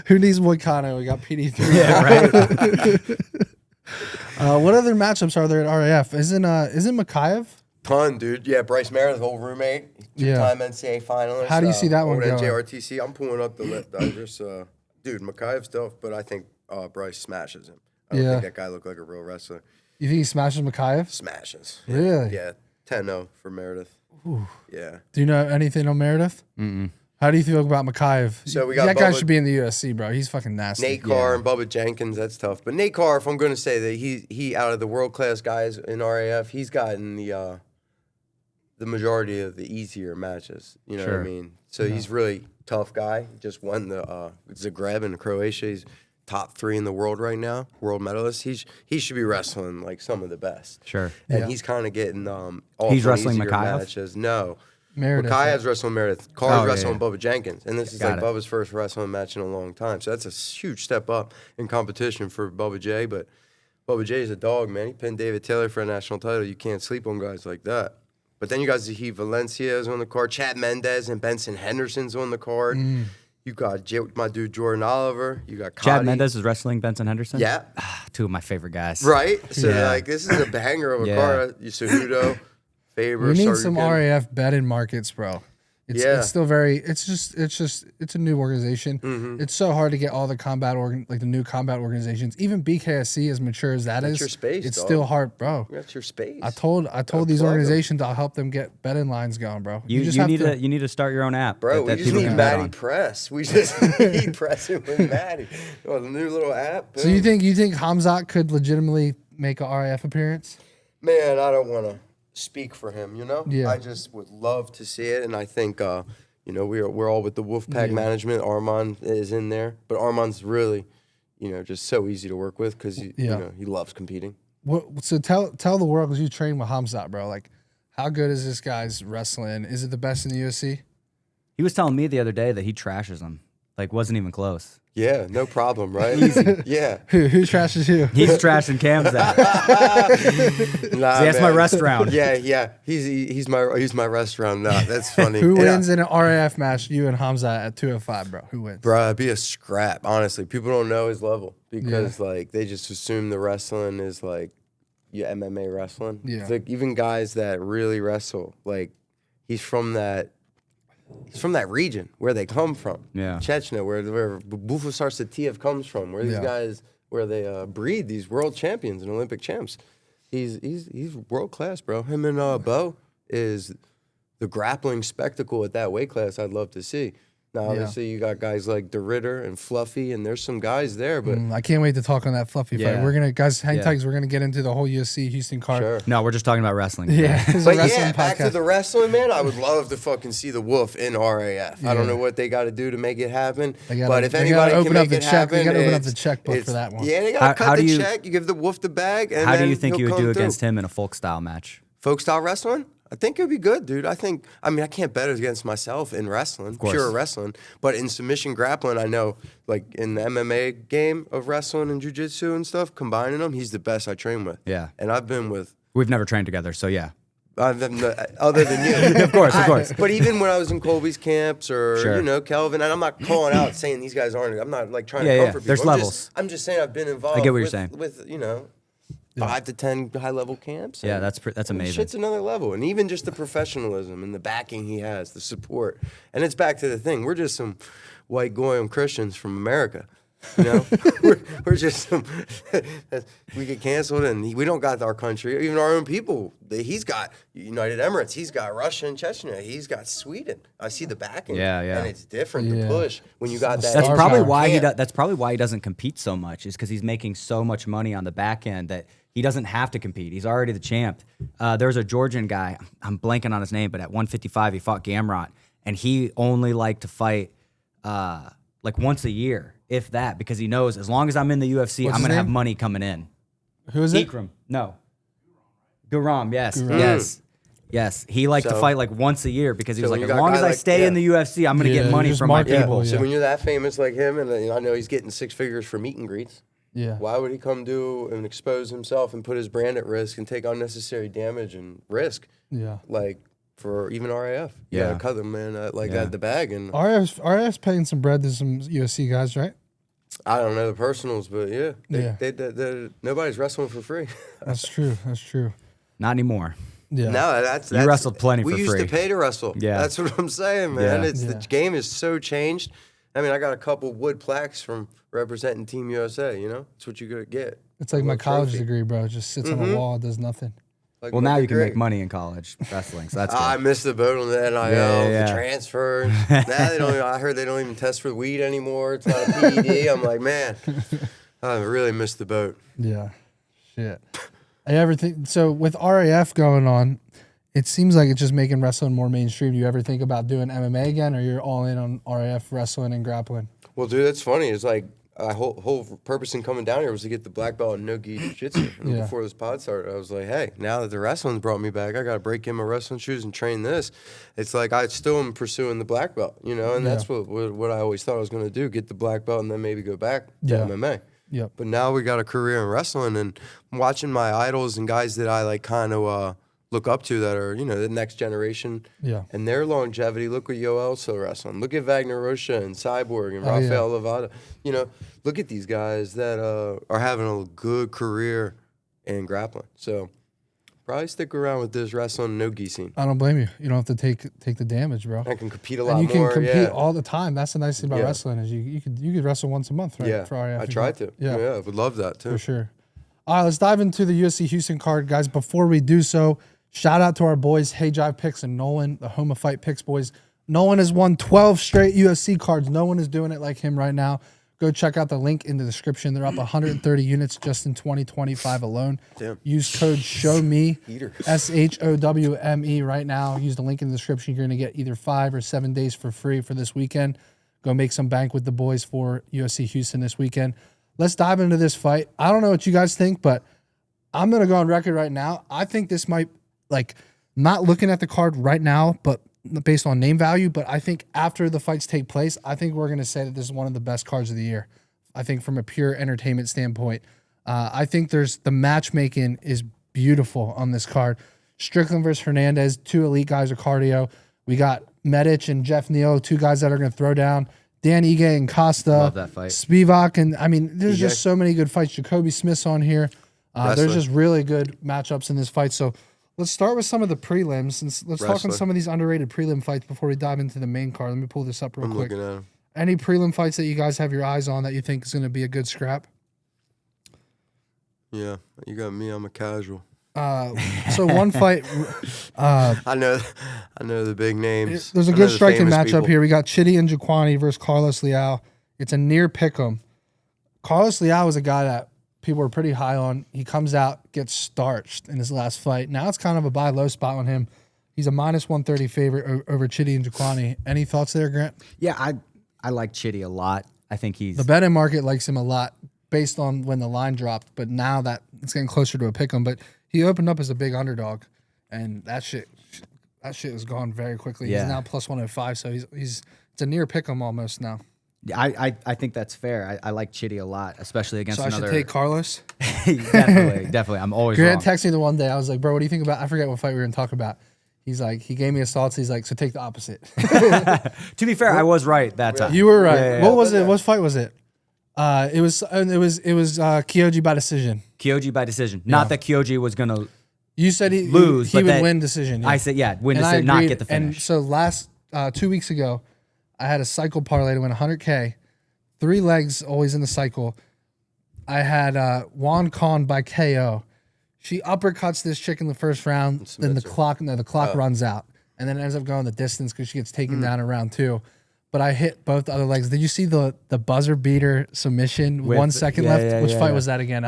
Who needs Moicano? We got PD3. Yeah, right. What other matchups are there at RAF? Isn't Makayev? Ton, dude. Yeah, Bryce Meredith, old roommate, Yeah. two-time NCAA finalist. How do you see that one old going? NJRTC. I'm pulling up the list. I just, dude, Makayev's tough, but I think Bryce smashes him. I don't Yeah. think that guy looked like a real wrestler. You think he smashes Makayev? Smashes. Really? Yeah, 10-0 for Meredith. Yeah. Do you know anything on Meredith? How do you feel about Makayev? So we got that guy Bubba- should be in the UFC, bro. He's fucking nasty. Nate Carr and Bubba Jenkins, that's tough. But Nate Carr, if I'm going to say that he out of the world-class guys in RAF, he's gotten the majority of the easier matches. You know what Sure. I mean? So he's really tough guy. He just won the Zagreb in Croatia. He's top 3 in the world right now, world medalist. He should be wrestling like some of the best. Sure. And Yeah. he's kind of getting all He's for wrestling easier Makayev? matches. No. Meredith. Makayev's wrestling Meredith. Carr's Oh, wrestling yeah. Bubba Jenkins. And this is Got like it. Bubba's first wrestling match in a long time. So that's a huge step up in competition for Bubba J. But Bubba J is a dog, man. He pinned David Taylor for a national title. You can't sleep on guys like that. But then you got Zahid Valencia is on the card. Chad Mendez and Benson Henderson's on the card. You got my dude Jordan Oliver. You got Chad Cotty. Mendez is wrestling Benson Henderson. Yeah. Two of my favorite guys. Right? So, Yeah. this is a banger of a Yeah. card. Cejudo, Faber, We need some Sardukin. RAF betting markets, bro. Yeah. It's still very. It's a new organization. Mm-hmm. It's so hard to get all the the new combat organizations. Even BKSC, as mature as that is, your space, it's dog. still hard, bro. That's your space. I told these plug 'em. organizations I'll help them get betting lines going, bro. You just have need to start your own app, Bro, we that just people need can bet Maddie on. Press. We just need pressing with Maddie. Oh, the new little app. So you boom. think Khamzat could legitimately make a RAF appearance? Man, I don't want to speak for him, Yeah. I just would love to see it, and I think, we're all with the Wolfpack management. Armand is in there, but Armand's really, just so easy to work with because he loves competing. So tell the world, because you train with Khamzat, bro. Like, how good is this guy's wrestling? Is it the best in the UFC? He was telling me the other day that he trashes them. Like, wasn't even close. Yeah, no problem, right? Yeah. Who trashes you? He's trashing Khamzat. Nah, See, that's my man. rest round. Yeah. He's my restaurant nut. That's funny. Who And wins in an RAF match? You and Khamzat at 205, bro. Who wins? Bro, it'd be a scrap. Honestly, people don't know his level because they just assume the wrestling is like MMA wrestling. Yeah. It's like even guys that really wrestle, like he's from that region where they come from. Yeah. Chechnya, where Bufasar Satiev comes from, where these guys where they breed these world champions and Olympic champs. He's world class, bro. Him and Bo is the grappling spectacle at that weight class I'd love to see. Now, obviously, you got guys like DeRitter and Fluffy, and there's some guys there, but I can't wait to talk on that Fluffy fight. Yeah. We're gonna, guys, hang Yeah. tight 'cause we're gonna get into the whole UFC Houston card. sure. No, we're just talking about wrestling. Yeah, it's a But wrestling yeah, back to podcast. the wrestling, man. I would love to fucking see the Wolf in RAF. I don't know what they got to do to make it happen, They gotta- but if they gotta anybody can open up make the it check- happen, they gotta open up the it's- checkbook for it's- that one. Yeah, they How- gotta how cut do the you- check. You give the Wolf the bag, and How do then you think he'll you would come do through. against him in a folk style match? Folk style wrestling? I think it would be good, dude. I mean, I can't bet against myself in wrestling, course. pure wrestling. But in submission grappling, I know, like in the MMA game of wrestling and jiu-jitsu and stuff, combining them, he's the best I train with. Yeah. And I've been with, We've never trained together, so yeah. other than you. Of course, of course. But even when I was in Colby's camps or, Sure. Kelvin, and I'm not calling out saying these guys aren't, I'm not like trying Yeah, to yeah. comfort There's people. levels. I'm just saying I've been involved I get what you're with, saying. with 5 to 10 high-level camps. Yeah, and- that's and amazing. Shit's another level. And even just the professionalism and the backing he has, the support. And it's back to the thing. We're just some white Goyim Christians from America. we're just some, we get canceled and we don't got our country, even our own people. He's got United Emirates, he's got Russia and Chechnya, he's got Sweden. I see the backing. Yeah, yeah. And it's different Yeah. to push when you got that. That's Star probably power. why Can't. that's probably why he doesn't compete so much, is because he's making so much money on the back end that he doesn't have to compete. He's already the champ. There's a Georgian guy, I'm blanking on his name, but at 155 he fought Gamrot, and he only liked to fight like once a year, if that, because he knows as long as I'm in the UFC, What's I'm his gonna have name? money coming in. Who is it? Ikram, no. Guram, yes, Guram. yes. He liked to So- fight like once a year because he So was when like, you as got long a as guy I like- stay in yeah. the UFC, I'm gonna Yeah, get money just from my marketable, people. yeah. So when you're that famous like him, and I know he's getting 6 figures for meet and greets, Yeah. why would he come do and expose himself and put his brand at risk and take unnecessary damage and risk? Yeah. Like for even RAF, you Yeah. gotta cut them, man. Like Yeah. at the bag, and RF's paying some bread to some UFC guys, right? I don't know the personals, but yeah, Yeah. nobody's wrestling for free. That's true. That's true. Not anymore. Yeah. No, that's wrestled plenty we for used free. to pay to wrestle. Yeah. That's what I'm saying, man. Yeah. It's Yeah. the game is so changed. I mean, I got a couple wood plaques from representing Team USA. That's what you gonna get. It's like A my little college trophy. degree, bro. It just sits on a wall, it does nothing. Like, Well, now look you can great. make money in college wrestling, so that's good. I missed the boat on the NIL, Yeah. the transfer. Now they don't. I heard they don't even test for weed anymore. It's not a PED. I'm like, man, I really missed the boat. Yeah. Shit. I ever think so with RAF going on, it seems like it's just making wrestling more mainstream. Do you ever think about doing MMA again, or you're all in on RAF wrestling and grappling? Well, dude, that's funny. It's like whole purpose in coming down here was to get the black belt in no-gi jiu-jitsu. And Yeah. before this pod started, I was like, hey, now that the wrestling's brought me back, I got to break in my wrestling shoes and train this. It's like I still am pursuing the black belt, and that's what I always thought I was going to do, get the black belt and then maybe go back to Yeah. MMA. Yep. But now we got a career in wrestling, and I'm watching my idols and guys that I like kind of look up to that are, the next generation. Yeah. And their longevity. Look what Yoel's still wrestling. Look at Wagner Rocha and Cyborg and Oh, yeah. Rafael Levada. Look at these guys that are having a good career in grappling. So probably stick around with this wrestling no-gi scene. I don't blame you. You don't have to take the damage, bro. I can compete a lot And you can more. compete yeah. all the time. That's the nice thing about Yeah. wrestling is you could wrestle once a month, right? Yeah, For RAF. I if you tried want. to. Yeah. I would love that too. For sure. All right, let's dive into the UFC Houston card, guys. Before we do so, shout out to our boys, Hey Jive Picks and Nolan, the Home of Fight Picks boys. Nolan has won 12 straight UFC cards. No one is doing it like him right now. Go check out the link in the description. They're up 130 units just in 2025 alone. Damn. Use code SHOWME, Eater. SHOWME right now. Use the link in the description. You're going to get either 5 or 7 days for free for this weekend. Go make some bank with the boys for UFC Houston this weekend. Let's dive into this fight. I don't know what you guys think, but I'm going to go on record right now. I think this might, not looking at the card right now, but based on name value, but I think after the fights take place, I think we're going to say that this is one of the best cards of the year. I think from a pure entertainment standpoint, I think the matchmaking is beautiful on this card. Strickland versus Hernandez, 2 elite guys of cardio. We got Medic and Geoff Neal, 2 guys that are going to throw down. Dan Ige and Costa. Love that fight. Spivac, and there's Ige. just so many good fights. Jacobe Smith's on here. There's Wrestler. just really good matchups in this fight. So let's start with some of the prelims. And let's talk on Wrestler. some of these underrated prelim fights before we dive into the main card. Let me pull this up real I'm quick. looking at him. Any prelim fights that you guys have your eyes on that you think is going to be a good scrap? Yeah, you got me. I'm a casual. So one fight. I know the big names. There's a I know good the striking famous matchup people. here. We got Chidi and Jaquani versus Carlos Leal. It's a near pick'em. Carlos Leal was a guy that people were pretty high on. He comes out, gets starched in his last fight. Now it's kind of a buy low spot on him. He's a minus 130 favorite over Chidi and Jaquani. Any thoughts there, Grant? Yeah, I like Chitty a lot. I think he's The betting market likes him a lot based on when the line dropped, but now that it's getting closer to a pick'em. But he opened up as a big underdog, and that shit was gone very quickly. Yeah. He's now plus 105, so he's it's a near pick'em almost now. I think that's fair. I like Chitty a lot, especially against So I another. should take Carlos. definitely. I'm always Grant wrong. texted me the one day. I was like, bro, what do you think about? I forget what fight we were going to talk about. He's like, he gave me his thoughts. He's like, so take the opposite. To be fair, I was right that time. You were right. Yeah. What was it? What fight was it? It was Kyoji by decision. Kyoji by decision. Not that Kyoji was gonna You said he lose, he but would that- win decision. Yeah. I said win And I decision, not agreed. get the And finish. so last 2 weeks ago, I had a cycle parlay to win 100K, 3 legs always in the cycle. I had Juan Con by KO. She uppercuts this chick in the first round, then the clock runs out, and then it ends up going the distance because she gets taken down in round 2. But I hit both the other legs. Did you see the buzzer beater submission? With- 1 second yeah, left. yeah, Which yeah, fight yeah. was that again?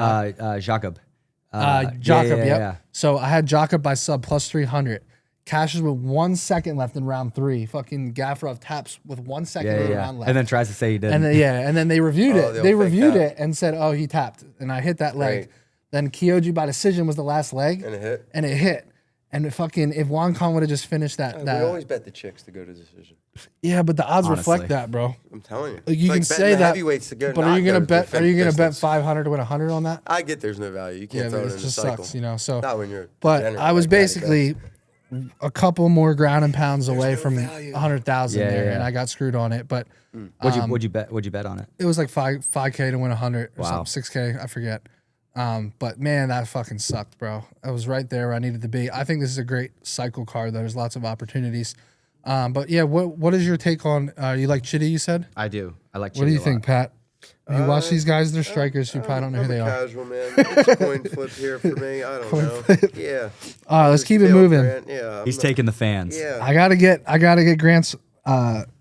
Jacobe. Jacob, yeah, yep. yeah. So I had Jacob by sub plus 300. Cashes with 1 second left in round 3. Fucking Gavrov taps with 1 second Yeah, in the yeah. round left. And then tries to say he didn't. And then they reviewed Oh, it. the They old fake reviewed tap. it and said, oh, he tapped. And I hit that leg. Right. Then Kyoji by decision was the last leg. And it hit. And it hit. And if Juan Con would have just finished that. We always bet the chicks to go to decision. Yeah, but the odds Honestly. reflect that, bro. I'm telling you. Like, you It's can like say betting the that. heavyweights to go. But are you not gonna go bet? to Are you gonna bet distance. 500 to win 100 on that? I get there's no value. You can't Yeah, throw but it it in just the cycle. sucks, you know. So, Not when you're. but degenerate I was like that, it basically a couple more ground and pounds away no from value. 100,000 Yeah, there, yeah. and I got screwed on it. But What'd you bet on it? it was like 5K to win 100 or Wow. something, 6K, I forget. But man, that fucking sucked, bro. I was right there where I needed to be. I think this is a great cycle card. There's lots of opportunities. But yeah, what is your take on? You like Chitty? You said. I do. I like. What do you Chitty a lot. think, Pat? You watch these guys? They're strikers. You probably don't know who I'm they a are. casual man. It's a coin flip here for me. I don't know. Yeah. All right, let's keep it Phil moving. Grant, Yeah. I'm He's not- taking the fans. Yeah. I gotta get Grant's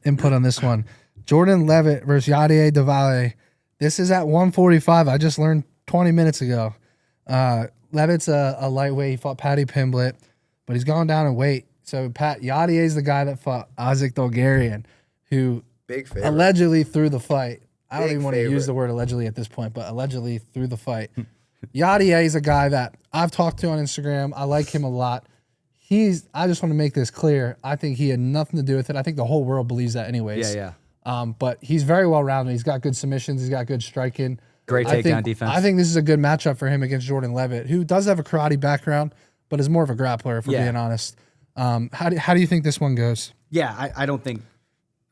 input on this one. Jordan Leavitt versus Yadier Valle. This is at 145. I just learned 20 minutes ago. Leavitt's a lightweight. He fought Paddy Pimblett, but he's gone down in weight. So Yadier is the guy that fought Isaac Dolgarian, who Big favorite. allegedly threw the fight. I don't Big even want to use favorite. the word allegedly at this point, but allegedly threw the fight. Yadier is a guy that I've talked to on Instagram. I like him a lot. I just want to make this clear. I think he had nothing to do with it. I think the whole world believes that anyways. Yeah. But he's very well rounded. He's got good submissions. He's got good striking. Great I takedown think- defense. I think this is a good matchup for him against Jordan Leavitt, who does have a karate background, but is more of a grappler, if we're Yeah. being honest. How do you think this one goes? Yeah, I don't think.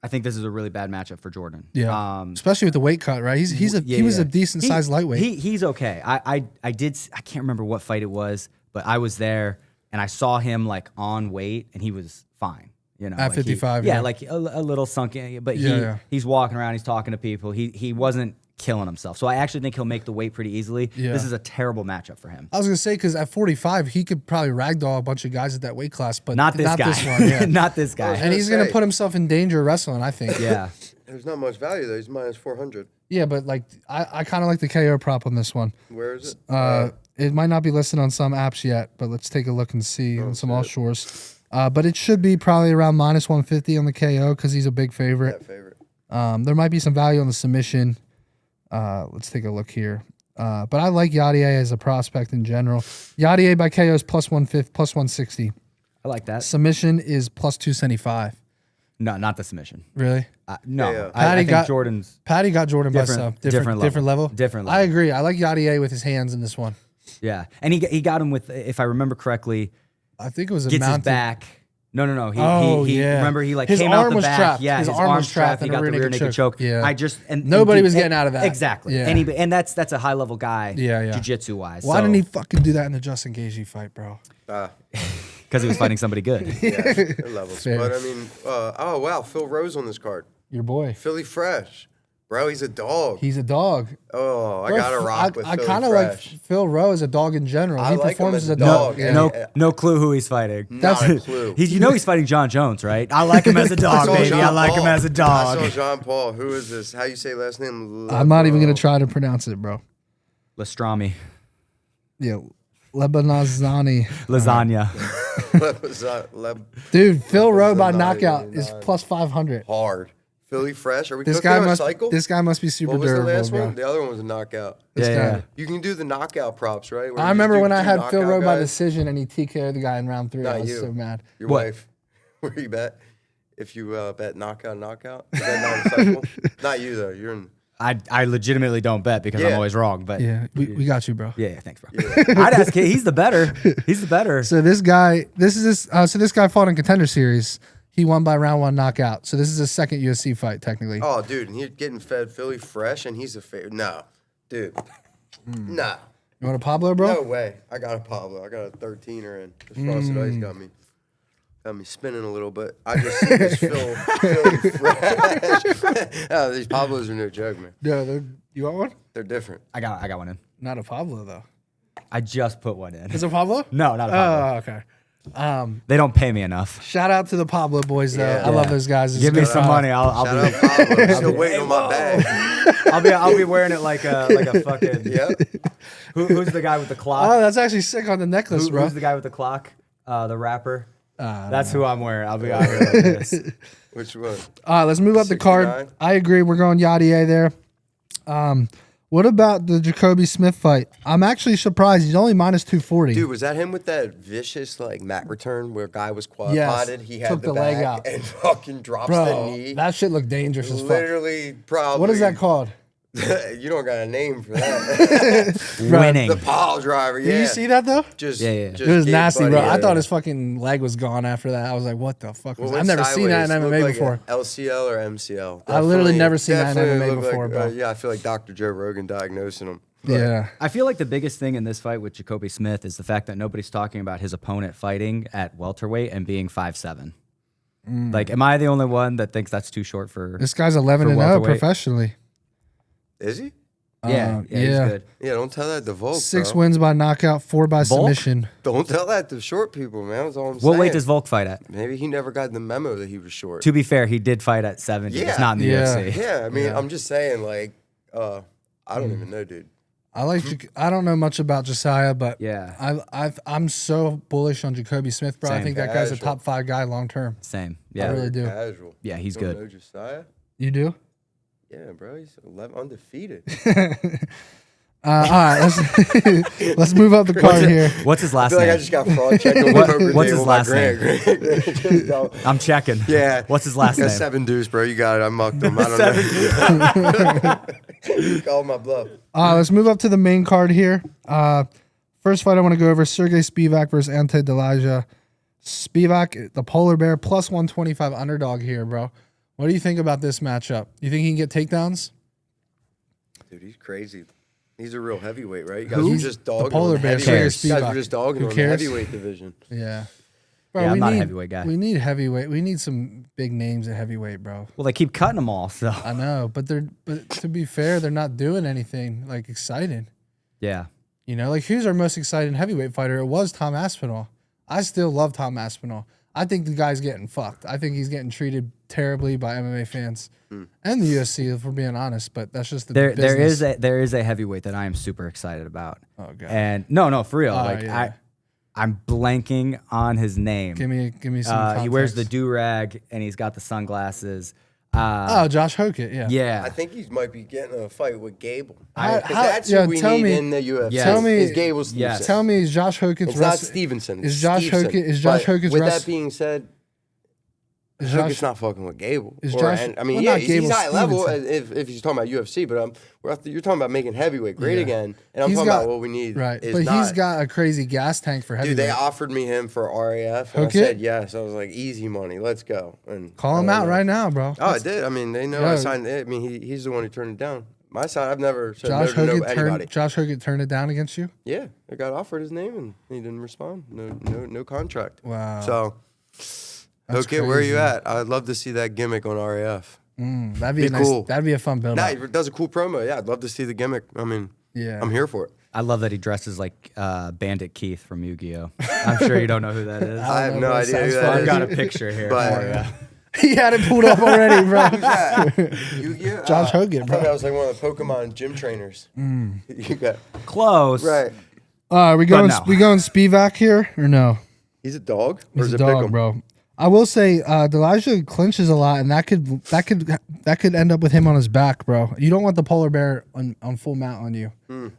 I think this is a really bad matchup for Jordan. Yeah, especially with the weight cut, right? He was a decent sized lightweight. He's okay. I can't remember what fight it was, but I was there and I saw him like on weight and he was fine. You know, At like 55, yeah, yeah. like a little sunken, but Yeah. he's walking around, he's talking to people. He wasn't killing himself. So I actually think he'll make the weight pretty easily. Yeah. This is a terrible matchup for him. I was gonna say because at 45 he could probably ragdoll a bunch of guys at that weight class, but Not this guy. This one, yeah. Not this guy. And he's gonna say. put himself in danger wrestling, I think. Yeah. There's not much value though. He's minus 400. Yeah, but like I kind of like the KO prop on this one. Where is it? It might not be listed on some apps yet, but let's take a look and see on some offshores. But it should be probably around minus 150 on the KO because he's a big favorite. That favorite. There might be some value on the submission. Let's take a look here. But I like Yadier as a prospect in general. Yadier by KO is plus 150, plus 160. I like that. Submission is plus 275. No, not the submission. Really? No. Yeah. I think got- Jordan's Patty got Jordan by Different- sub. different level. level. Different I level. agree. I like Yadier with his hands in this one. yeah. And he got him with, if I remember correctly, I think it was a gets his mounted. back. No. He Yeah. remember he like His came out arm the was back. trapped. Yeah, His his arm was arm's trapped He and got a the rear rear naked naked choke. choke. Yeah. I just and Nobody and- was getting out of that. Exactly. Yeah. And that's a high level guy. Yeah. Jiu-jitsu wise. Why didn't he fucking do that in the Justin Gaethje fight, bro? Because he was fighting somebody good. Yeah, they're levels. Fair. But I mean, oh wow, Phil Rowe's on this card. Your boy. Philly Fresh. Bro, he's a dog. He's a dog. Oh, I Bro, gotta rock with I Philly kind of like Fresh. Phil Rowe as a dog in general. I He like him performs as as a a dog. dog, Yeah. yeah. No clue who he's fighting. Not a clue. You know he's fighting John Jones, right? I like him as a I dog, saw baby. Jean I like him Paul. as a I dog. saw Jean Paul. Who is this? How you say last name? I'm not even gonna try to pronounce it, bro. Lestrami. Yeah, Lebanazani. Lasagna. Dude, Phil Rowe by Lebanazani, knockout is nine. plus 500. Hard. Philly Fresh. Are we This cooking guy on must. cycle? This guy must be super What was the durable, last bro. one? The other one was a knockout. This Yeah, guy. yeah. You can do the knockout props, right? Where I you remember do when I two had Phil knockout Rowe by guys. decision and he TKO'd the guy in round 3. I Not was you. so mad. Your What? wife. Where you bet? If you bet knockout. Is that not a cycle? Not you though. You're in. I legitimately don't bet because I'm Yeah. always wrong. But Yeah, we got you, bro. yeah, thanks, bro. I'd ask him. He's the better. He's the better. So this guy, so this guy fought in Contender Series. He won by round 1 knockout. So this is his second UFC fight, technically. Oh, dude, and he's getting fed Philly Fresh, and he's a favorite. No, dude. Nah. You want a Pablo, bro? No way. I got a Pablo. I got a 13er in. This frosted ice got me spinning a little bit. I just see this Philly Fresh. Oh, these Pablos are no joke, man. Yeah, you want one? They're different. I got one in. Not a Pablo though. I just put one in. Is it Pablo? No, not a Pablo. Oh, okay. They don't pay me enough. Shout out to the Pablo boys though. Yeah. I love those guys. It's Give a me good some product. money. I'll Shout be. out Pablo. I'm still waiting on my bag. I'll be wearing it like a fucking. Yep. Who's the guy with the clock? Oh, that's actually sick on the necklace, bro. Who's the guy with the clock? The rapper. That's who I'm wearing. I'll be out here like this. Which one? All right, let's move up the card. 69? I agree. We're going Yadier there. What about the Jacobe Smith fight? I'm actually surprised. He's only minus 240. Dude, was that him with that vicious like mat return where a guy was quad Yes. potted? He had Took the the leg back out. and fucking drops bro, the knee. that shit looked dangerous as fuck. Literally, probably. What is that called? You don't got a name for that. Winning. The pile driver. Yeah. Did you see that though? Just, Yeah, yeah. just It was gave nasty, Buddy bro. a- I thought his fucking leg was gone after that. I was like, what the fuck? Well, I've never seen that in sideways, MMA looked like before. a LCL or MCL. I literally never seen that in Definitely MMA looked before, like, bro. yeah, I feel like Dr. Joe Rogan diagnosing him. But Yeah. I feel like the biggest thing in this fight with Jacobe Smith is the fact that nobody's talking about his opponent fighting at welterweight and being 5'7". Like, am I the only one that thinks that's too short for? This guy's 11 For and 0 welterweight. professionally. Is he? Yeah, yeah. he's good. Yeah, don't tell that to Volk, 6 bro. wins by knockout, 4 by Volk? submission. Don't tell that to short people, man. That's all I'm saying. What weight does Volk fight at? Maybe he never got the memo that he was short. To be fair, he did fight at 70. Yeah. It's not in the Yeah. UFC. Yeah, I mean, Yeah. I'm just saying, like, I don't even know, dude. I don't know much about Josiah, but Yeah. I'm so bullish on Jacobe Smith, bro. I Same. think that guy's a Casual. top 5 guy long term. Same. I Yeah. really do. Casual. Yeah, he's Don't good. know Josiah? You do? Yeah, bro. He's 11 undefeated. All right, let's move up the card here. What's his I last feel like name? I just got fraud checked on What- the poker what's table his with my last name? grand. I'm checking. Yeah. What's his last Got name? 7 deuce, bro. You got it. I mucked him. I don't know. You called my bluff. Let's move up to the main card here. First fight I want to go over: Sergey Spivac versus Ante Delija. Spivac, the polar bear, plus 125 underdog here, bro. What do you think about this matchup? You think he can get takedowns? Dude, he's crazy. He's a real heavyweight, right? You guys Who? were just dogging polar on the bear, heavyweight. Sergey You guys Spivac. were just dogging Who on the cares? heavyweight division. Yeah. Bro, Yeah, I'm we not a need- heavyweight guy. We need heavyweight. We need some big names at heavyweight, bro. Well, they keep cutting them all, so. I know, but to be fair, they're not doing anything like exciting. Yeah. You know, like who's our most exciting heavyweight fighter? It was Tom Aspinall. I still love Tom Aspinall. I think the guy's getting fucked. I think he's getting treated terribly by MMA fans and the UFC, if we're being honest. But that's just the business. There is a heavyweight that I am super excited about. Oh god. And no, for real. yeah. I'm blanking on his name. Give me some. Context. He wears the do-rag and he's got the sunglasses. Oh, Josh Hokett. Yeah. Yeah. I think he might be getting a fight with Gable. How- Because how- that's yeah, who we tell need me- in the UFC. Yes. Tell me- is Gable Stevenson. Yes. Tell me, is Josh Hokett's It's not Stevenson. Is It's Josh Stevenson. Hockett? Is Josh But Hokett's with rest- that being said, Is Hockett's Josh? not fucking with Gable. Is Or- Josh- and, I mean, well, yeah, not he's Gable, high level Stevenson. if he's talking about UFC, but you're talking about making heavyweight great Yeah. again, and I'm He's talking got- about what we need. Right, is but not, he's got a crazy gas tank for heavyweight. Dude, they offered me him for RAF, and I Hookett? said yes. I was like, easy money, let's go. And Call I him don't out know. right now, bro. Oh, I did. I mean, they know Yeah. I signed it. I mean, he's the one who turned it down. My side, I've never said Josh no to Hockett anybody. Josh Hockett turned it down against you. Yeah, I got offered his name and he didn't respond. No contract. Wow. So, That's okay, where are you crazy. at? I'd love to see that gimmick on RAF. That'd be Be a nice, cool. That'd be a fun build. Nah, he does a cool promo. Yeah, I'd love to see the gimmick. I mean, Yeah. I'm here for it. I love that he dresses like Bandit Keith from Yu-Gi-Oh. I'm sure you don't know who that is. I have know, no but it idea sounds who that funny. I've is. got a picture here But- for you. He had it pulled up already, bro. Who's that? Yu-Gi-Oh? Josh Hogan, I bro. thought that was like one of the Pokemon gym trainers. You got Close. right. We going no. we going Spivac here or no? He's a dog. Or He's is a it dog, Pick'em? bro. I will say, Elijah clinches a lot, and that could end up with him on his back, bro. You don't want the polar bear on full mount on you.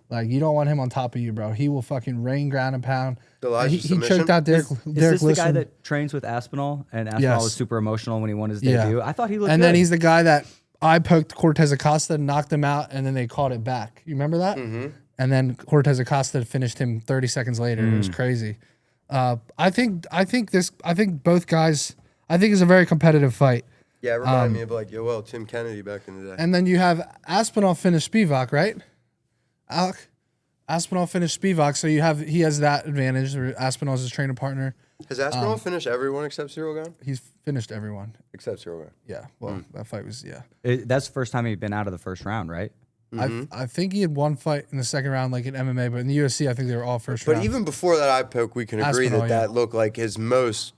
Like you don't want him on top of you, bro. He will fucking rain, ground and pound. Elijah He submission? choked out Derek. Is Derek this the guy Listen. that trains with Aspinall? And Aspinall Yes. was super emotional when he won his Yeah. debut. I thought he looked And good. then he's the guy that I poked Cortez Acosta, knocked him out, and then they called it back. You remember that? And then Cortez Acosta finished him 30 seconds later. It was crazy. I think both guys. I think it's a very competitive fight. Yeah, it reminded me of like Tim Kennedy back in the day. And then you have Aspinall finish Spivac, right? Alec, Aspinall finished Spivac, so he has that advantage. Aspinall's his training partner. Has Aspinall finished everyone except Cyril Gane? He's finished everyone. Except Cyril Gane. Yeah. Well, that fight was That's the first time he'd been out of the first round, right? I think he had one fight in the second round, like in MMA, but in the UFC, I think they were all first But round. even before that eye poke, we can agree Aspinall, that looked like his most.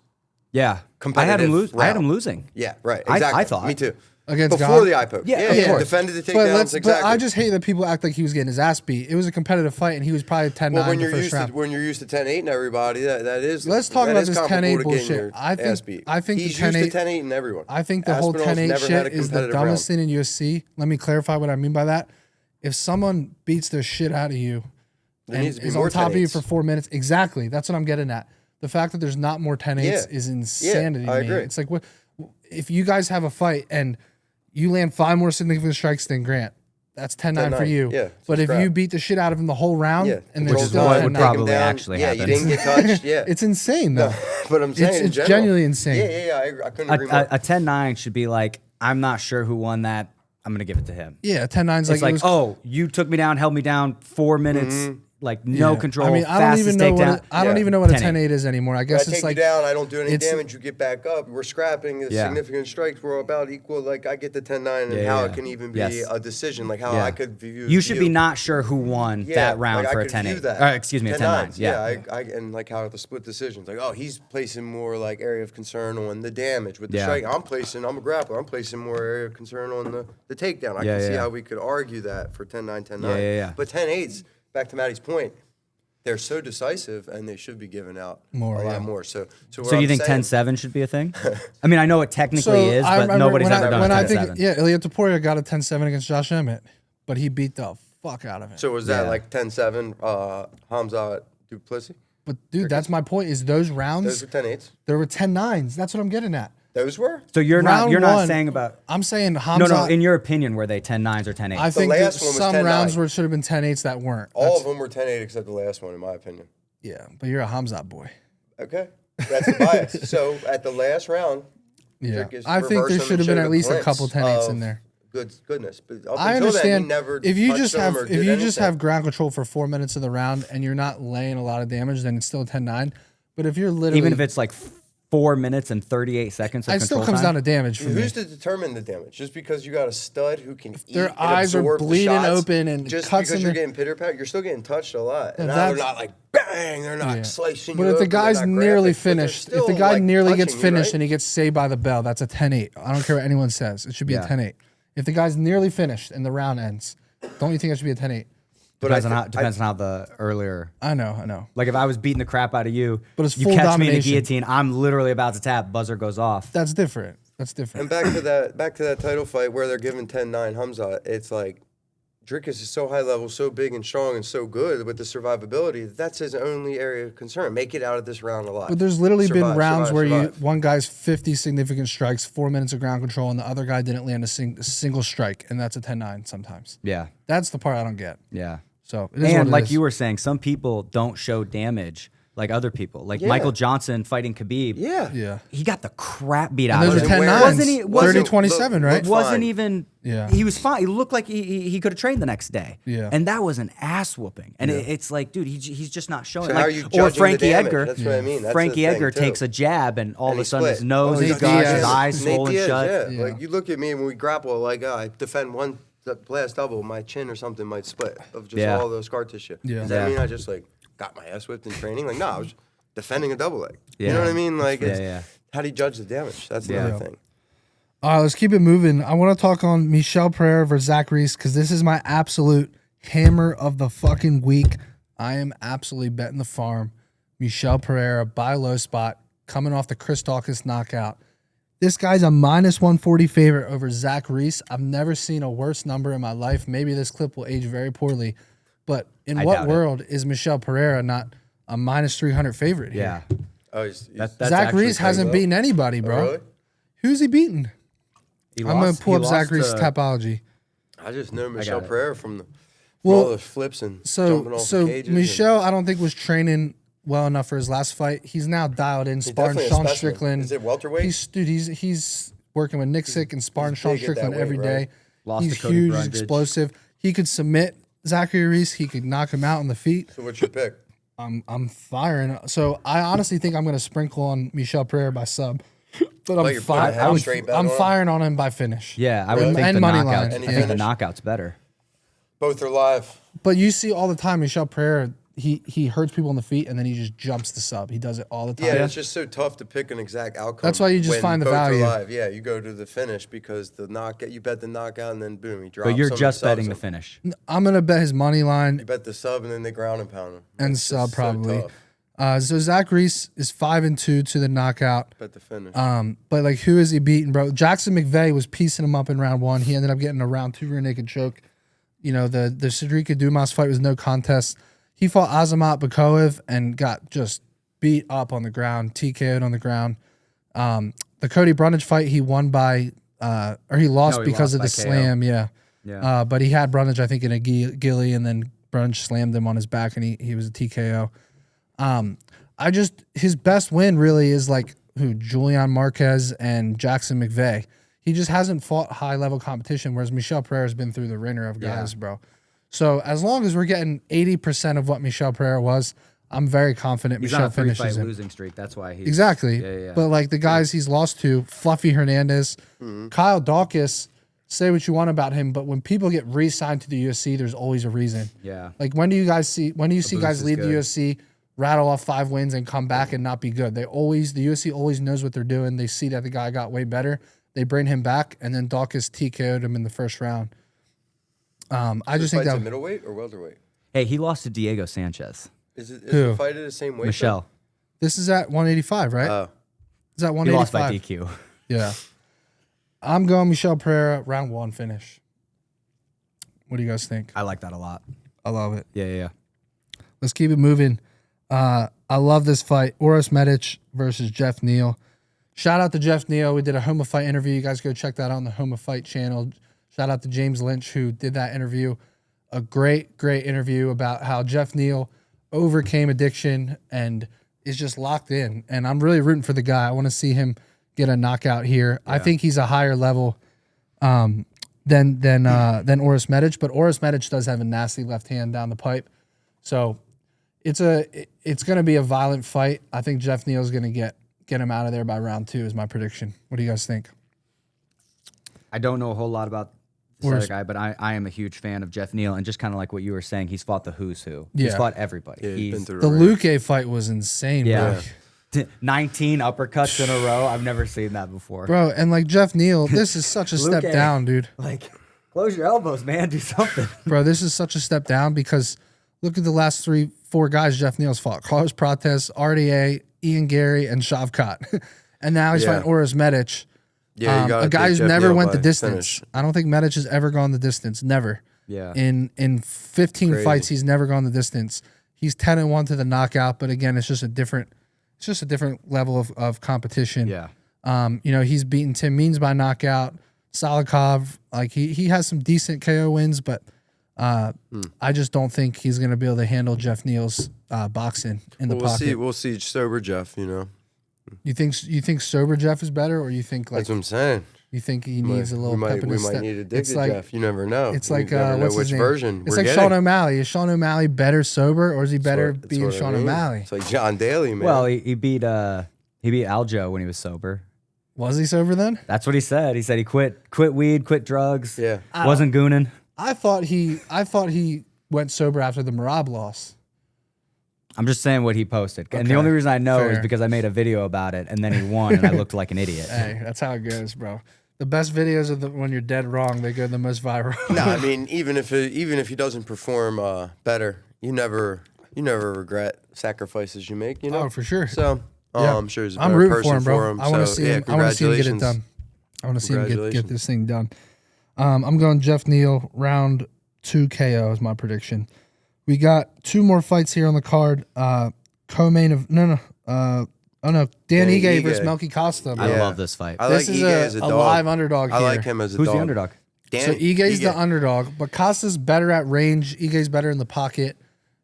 Yeah. I had Competitive him I had him round. losing. Yeah, right. I Exactly. thought. Me too. Against Before God? the eye poke. Yeah, Yeah, of yeah. course. Defended the But takedowns. Exactly. I just hate that people act like he was getting his ass beat. It was a competitive fight, and he was probably 10-9 Well, when the you're first used round. to 10-8 and everybody, that is. Let's talk that about is this 10-8 comparable to getting bullshit. your I think- ass beat. I think the he's used 10-8 to 10-8 and everyone. I think the whole Aspinall's 10-8 never had a shit is the competitive dumbest round. thing in UFC. Let me clarify what I mean by that. If someone beats the shit out of you There and needs to be is more on top of you 10-8s. for 4 minutes, exactly. That's what I'm getting at. The fact that there's not more 10-8s Yeah. is insanity I to me. agree. It's like, what if you guys have a fight and you land 5 more significant strikes than Grant? That's 10-9 for 10-9, you. yeah, it's But a if scrap. you beat the shit out of him the whole round Yeah, and which they're is still what 10-9, would probably actually Yeah, happen. you didn't get touched. Yeah, it's insane though. but I'm saying in It's general, genuinely insane. Yeah. I couldn't agree more. A 10-9 should be like, I'm not sure who won that. I'm going to give it to him. Yeah, 10-9's It's like, like, it was, oh, you took me down, held me down 4 minutes, like no yeah. control. I mean, I don't fastest even know what takedown. I don't Yeah. even know what a 10-8. 10-8 is anymore. I I guess take it's like you down. I don't do any it's- damage. You get back up. We're scrapping. The Yeah. significant strikes. We're about equal. Like I get the 10-9 and Yeah, how yeah. it can even be Yes. a decision. Like how Yeah. I could view. You should be not sure who won Yeah, that round like, for I a could 10-8. view that. Excuse me, a 10-9. 10-9s. Yeah. I and like how the split decisions. Like oh, he's placing more like area of concern on the damage with the Yeah. strike. I'm a grappler. I'm placing more area of concern on the takedown. I Yeah, can see yeah. how we could argue that for 10-9, 10-9. Yeah. But 10-8s, back to Matty's point. They're so decisive, and they should be given out More, a lot yeah. more. So So you think 10-7 should be a thing? I mean, I know it technically So is, I but remember nobody's when ever done a I 10-7. think Ilya Taporia got a 10-7 against Josh Emmett, but he beat the fuck out of him. So was that Yeah. like 10-7, Khamzat Duplessis? But dude, that's my point. Is those rounds Those were 10-8s. there were 10-9s. That's what I'm getting at. Those were? So you're Round not one, saying about I'm saying Hamzat. no. In your opinion, were they 10-9s or 10-8s? I think that last one was some 10-9. rounds were should have been 10-8s that weren't. All That's- of them were 10-8 except the last one, in my opinion. Yeah, but you're a Hamzat boy. Okay. That's the bias. So at the last round, Yeah, Drake is I think there reversing should have and been showed at least a glimpse couple 10-8s in of there. Goodness. But up I until understand then, he never if you touched just them have or if did you just anything. have ground control for 4 minutes of the round and you're not laying a lot of damage, then it's still 10-9. But if you're literally Even if it's like 4 minutes and 38 seconds of it still control comes time? down to damage for me. Who's to determine the damage? Just because you got a stud who can eat their and eyes are absorb the bleeding shots, open and just cuts because in you're the- getting pitter pat, you're still getting touched a lot. And now that's- they're not like bang, they're not Yeah. slicing. But you if the open, they're guy's not nearly graphic, but they're finished, if the still, guy like, nearly gets touching you, finished right? and he gets saved by the bell, that's a 10-8. I don't care what anyone says. It should be Yeah. a 10-8. If the guy's nearly finished and the round ends, don't you think it should be a 10-8? But Depends on how the earlier. I know. Like if I was beating the crap out of you, But it's you full catch me in a domination. guillotine, I'm literally about to tap, buzzer goes off. That's different. And back to that title fight where they're giving 10-9 Khamzat, it's like Drickus is so high level, so big and strong and so good with the survivability. That's his only area of concern. Make it out of this round alive. But there's literally been Survive, rounds survive, where survive. one guy's 50 significant strikes, 4 minutes of ground control, and the other guy didn't land a single strike, and that's a 10-9 sometimes. Yeah, That's the part I don't get. yeah. So it is what And it like is. you were saying, some people don't show damage like other people. Like Yeah. Michael Johnson fighting Khabib. Yeah. He got the crap beat And out of those him. are 10 Wasn't 9s. he? Wasn't 30-27, right? Wasn't fine. even. Yeah. He was fine. He looked like he could have trained the next day. Yeah. And that was an ass whooping. And it's like, dude, he's just not showing. So like, how are you or judging the Frankie damage? Edgar. That's what I mean. That's Frankie the thing, Edgar too. takes a jab, and all And of a he sudden his split. nose Nate is gone, his Diaz. eyes Nate swollen Diaz, shut. Yeah. Like you look at me when we grapple, like I defend one blast double, my chin or something might split of just Yeah. all the scar tissue. Yeah. Does that Yeah. mean I just like got my ass whipped in training? Like no, I was defending a double leg. You Yeah. know what I mean? Like, it's, Yeah. how do you judge the damage? That's Yeah. another thing. All right, let's keep it moving. I want to talk on Michel Pereira versus Zach Reese because this is my absolute hammer of the fucking week. I am absolutely betting the farm. Michel Pereira, buy low spot, coming off the Chris Dawkins knockout. This guy's a -140 favorite over Zach Reese. I've never seen a worse number in my life. Maybe this clip will age very poorly. But in I what doubt it. world is Michel Pereira not a -300 favorite here? Yeah. Oh, That's Zach actually Reese pretty hasn't low. beaten anybody, bro. really? Who's he beaten? He I'm going to pull he up Zach lost Reese's to- topology. I just know Michelle it. Pereira from Well, all those flips and jumping So off the cages. Michel, I don't think was training well enough for his last fight. He's now dialed in, sparring definitely a Sean specimen. Strickland. Is it welterweight? He's working with Nick Sick and sparring Sean big at that Strickland weight, every day. right? Lost He's to Cody huge, he's Brundage. explosive. He could submit Zachary Reese. He could knock him out on the feet. So what's your pick? I'm firing. So I honestly think I'm going to sprinkle on Michel Pereira by sub, but you're putting a heavy straight bet I'm on him? firing on him by finish. Yeah, I would Really? think And the money knockouts. line. I Any think the finish? knockouts better. Both are live. But you see all the time Michel Pereira. He hurts people in the feet and then he just jumps the sub. He does it all the time. Yeah, it's just so tough to pick an exact outcome. That's why you just when find the both are value. live. Yeah, you go to the finish because the knockout. You bet the knockout and then boom, he drops. But you're some just and subs betting the him. finish. I'm gonna bet his money line You bet the sub and then they ground and pound him. and It's sub just so probably. tough. So Zach Reese is 5-2 to the knockout. Bet the finish. But like, who is he beating, bro? Jackson McVeigh was piecing him up in round 1. He ended up getting a round 2 rear naked choke. You know, the Cedrica Dumas fight was no contest. He fought Azamat Bakoev and got just beat up on the ground, TKO'd on the ground. The Cody Brundage fight, he won by, or he lost No, he because lost of the by KO. slam, yeah. Yeah. But he had Brundage, I think, in a gilly, and then Brundage slammed him on his back, and he was a TKO. His best win really is like Julian Marquez and Jackson McVeigh. He just hasn't fought high level competition, whereas Michel Pereira's been through the ringer of guys, bro. So as long as we're getting 80% of what Michel Pereira was, I'm very confident He's Michel on a 3-fight finishes him. losing streak. That's why he's Exactly. Yeah. But like the guys he's lost to, Fluffy Hernandez, Kyle Dawkins, say what you want about him, but when people get re-signed to the UFC, there's always a reason. Yeah. Like when do you see guys is leave the good. UFC, rattle off 5 wins and come back and not be good? The UFC always knows what they're doing. They see that the guy got way better. They bring him back, and then Dawkins TKO'd him in the first round. I just think Fight's that a middleweight or welterweight? Hey, he lost to Diego Sanchez. Is Who? the fight at the same weight? Michelle. this is at 185, right? Oh, Is that He lost by 185? DQ. Yeah. I'm going Michel Pereira, round 1 finish. What do you guys think? I like that a lot. I love it. Yeah. Let's keep it moving. I love this fight. Uros Medic versus Geoff Neal. Shout out to Geoff Neal. We did a Homa Fight interview. You guys go check that out on the Homa Fight channel. Shout out to James Lynch who did that interview. A great interview about how Geoff Neal overcame addiction and is just locked in. And I'm really rooting for the guy. I want to see him get a knockout here. I think he's a higher level than Uros Medic, but Uros Medic does have a nasty left hand down the pipe. So it's going to be a violent fight. I think Geoff Neal's going to get him out of there by round 2 is my prediction. What do you guys think? I don't know a whole lot about this other guy, but I am a huge fan of Geoff Neal, and just kind of like what you were saying, he's fought the who's who. He's Yeah. fought everybody. yeah, he's been through The ringer. Luque fight was insane, Yeah. bro. 19 uppercuts in a row. I've never seen that before. Bro, and like Geoff Neal, this is such a step Luque. down, dude. Like, close your elbows, man. Do something. Bro, this is such a step down because look at the last 3-4 guys Geoff Neal's fought. Carlos Prates, RDA, Ian Gary, and Shavkat. And now he's Yeah. fighting Uros Medic. Yeah, you gotta A guy take who's Geoff never Neal went by the distance. finish. I don't think Medic has ever gone the distance. Never. Yeah. In 15 Crazy. fights, he's never gone the distance. He's 10-1 to the knockout, but again, it's just a different level of competition. Yeah. He's beaten Tim Means by knockout. Salikov, like he has some decent KO wins, but I just don't think he's going to be able to handle Geoff Neal's boxing in the We'll pocket. see. We'll see. Sober Jeff. You know. You think sober Geoff is better, or you think like That's what I'm saying. you think he needs a little pep in We his might step? need a dig It's to like Jeff. You never know. it's We like never know what's which his name? version It's we're like getting. Sean O'Malley. Is Sean O'Malley better sober, or is he better That's being what I Sean mean. O'Malley? It's like John Daly, man. Well, he beat Aljo when he was sober. Was he sober then? That's what he said. He said he quit weed, quit drugs. Yeah. Wasn't gooning. I thought he went sober after the Marab loss. I'm just saying what he posted. And the Okay, only reason I know is fair. because I made a video about it and then he won and I looked like an idiot. Hey, that's how it goes, bro. The best videos are when you're dead wrong. They go the most viral. No, I mean, even if he doesn't perform better, you never regret sacrifices you make. You know. Oh, for sure. So Yeah. I'm sure he's a I'm better rooting person for him, bro. for him. I want to So, see yeah, him. I want to see him get it congratulations. done. I want to see him get Congratulations. this thing done. I'm going Geoff Neal round 2 KO is my prediction. We got 2 more fights here on the card. Co-main of Dan Ige versus Ige. Melky Costa. I Bro. love this fight. I This like is Ige as a dog. live underdog I here. like him as a Who's dog. the underdog? So Ige's the underdog, but Costa's better at range. Ige's better in the pocket.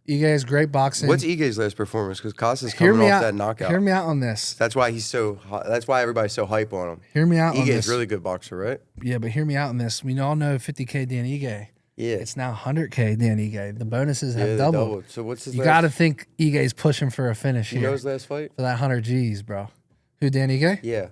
Ige has great boxing. What's Ige's last performance? Because Costa's Hear coming me off out. that knockout. Hear me out on this. That's why he's so. That's why everybody's so hype on him. Hear me out on Ige's this. really good boxer, right? Yeah, but hear me out on this. We all know 50K Dan Ige. Yeah. It's now 100K Dan Ige. The bonuses have they doubled. So what's his? You last, got to think Ige's pushing for a finish You know here his last fight? for that 100 G's, bro. Who, Dan Ige? Yeah.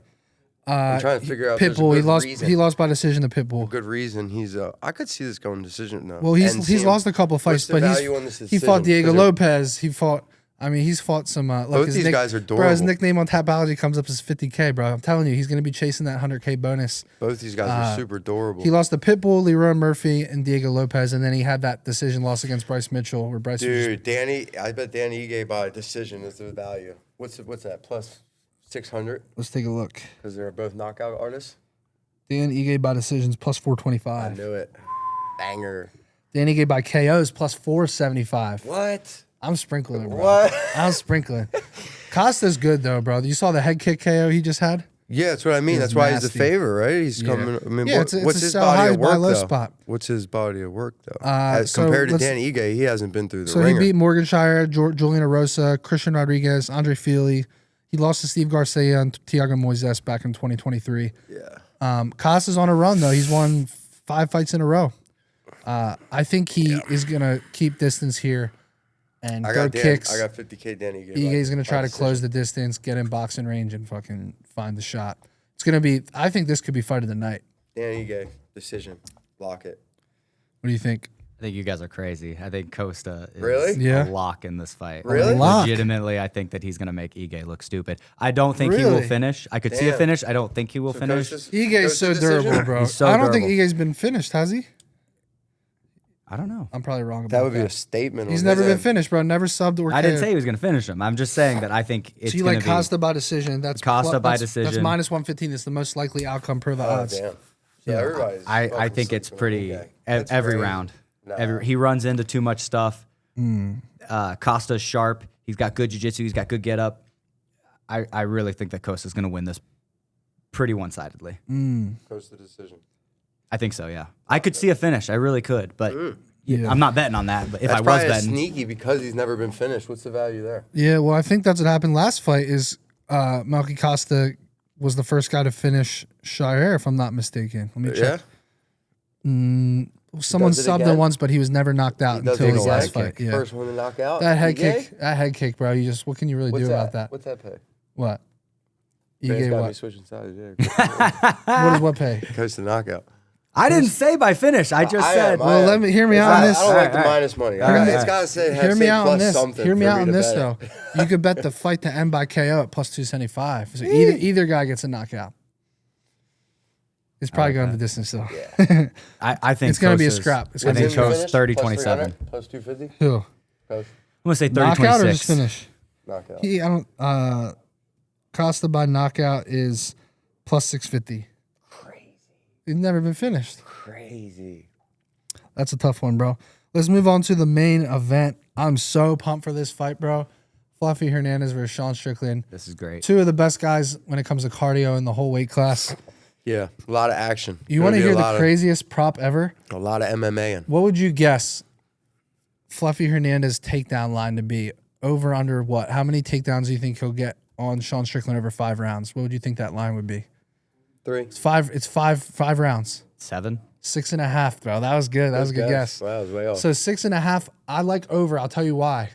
I'm trying to figure out. if there's a Pitbull. He good lost. reason. He lost by decision to Pitbull. Good reason. He's. I could see this going decision. No. Well, he's lost a couple fights, the but value on this he fought decision? Diego 'Cause they're- Lopez. He fought. I mean, he's fought some. Look, Both his these guys are Bro, his durable. nickname on Tapology comes up as 50K, bro. I'm telling you, he's going to be chasing that 100K bonus. Both these guys are super durable. He lost to Pitbull, Leroy Murphy, and Diego Lopez, and then he had that decision loss against Bryce Mitchell, where Bryce was Dude, I bet Danny Ige by decision is the value. What's that? Plus 600 Let's take a look. because they're both knockout artists. Dan Ige by decisions plus I 425. knew it. Banger. Dan Ige by KOs plus 475. What? I'm sprinkling it, bro. What? I'm sprinkling. Costa's good though, bro. You saw the head kick KO he just had? Yeah, that's what I mean. It was That's why he's nasty. a favorite, right? He's Yeah. coming. I mean, Yeah, what's it's a his sell body high, of buy work low though? spot. What's his body of work though? As so compared to let's- Dan Ige, he hasn't been through the So ringer. he beat Morganshire, Juliana Rosa, Christian Rodriguez, Andre Feely. He lost to Steve Garcia and Thiago Moises back in 2023. yeah. Costa's on a run though. He's won 5 fights in a row. I think he is gonna keep distance here and I go got kicks. I got 50K Danny Ige. Ige's gonna try to close the distance, get in boxing range, and fucking find the shot. It's gonna be. I think this could be fight of the night. Danny Ige decision. Lock it. What do you think? I think you guys are crazy. I think Costa is Really? Yeah. a lock in this fight. Really? Lock. Legitimately, I think that he's going to make Ige look stupid. I don't think he will Really? finish. I could see a Damn. finish. I don't think he will So finish. Ige's so Costa's decision? durable, bro. He's so I don't think durable. Ige's been finished, has he? I don't know. I'm probably wrong about That would be a statement. He's on never his been end. finished, bro. Never subbed or I didn't KO'd. say he was going to finish him. I'm just saying that I think it's So you going like to be Costa by decision? That's Costa by that's decision. minus 115. It's the most likely outcome per the Oh, odds. damn. Yeah, everybody's. I fucking think it's sleeping on pretty Ige. every That's crazy. round. Nah. He runs into too much stuff. Costa's sharp. He's got good jiu-jitsu. He's got good get up. I really think that Costa's going to win this pretty one-sidedly. Costa decision. I think so, yeah. I could see a finish. I really could, but Yeah. I'm not betting on that. But if That's I was probably a betting, sneaky because he's never been finished. What's the value there? Yeah, well, I think that's what happened last fight. Is Melky Costa was the first guy to finish Shire, if I'm not mistaken. Let me check. Someone does it subbed again? it once, but he was never knocked out Does until it his again? last fight. Yeah, First one to knock out. that head Ige? kick, bro. You just what can you really What's do that? about that? What's that pay? What? You Man's gave got me what? switching sides. Yeah. What does what pay? Costa knockout. I didn't say by finish. I just said. Well, let me hear me out on this. I don't like the All right. minus money. All right. It's got to say Hear me say out plus on this. something. Hear me for out on to this bet though. it. You could bet the fight to end by KO at plus 275. So either guy gets a knockout. It's probably going the distance though. I think It's gonna be a Costa's- scrap. It's I gonna think be a Costa's 30-27. Plus 250. Who? Costa I'm gonna say Knockout or just 30-26. finish? knockout. I don't. Costa by knockout is plus 650. Crazy. He's never been finished. Crazy. That's a tough one, bro. Let's move on to the main event. I'm so pumped for this fight, bro. Fluffy Hernandez versus Sean Strickland. This is great. Two of the best guys when it comes to cardio in the whole weight class. Yeah, a lot of action. You want to Gonna be hear a the lot craziest prop ever? A lot of MMA. What would you guess Fluffy Hernandez takedown line to be? Over, under what? How many takedowns do you think he'll get on Sean Strickland over 5 rounds? What would you think that line would be? 3. It's five rounds. 7. 6.5, bro. That was good. That was a good guess. Wow, that was way off. So 6.5, I like over. I'll tell you why.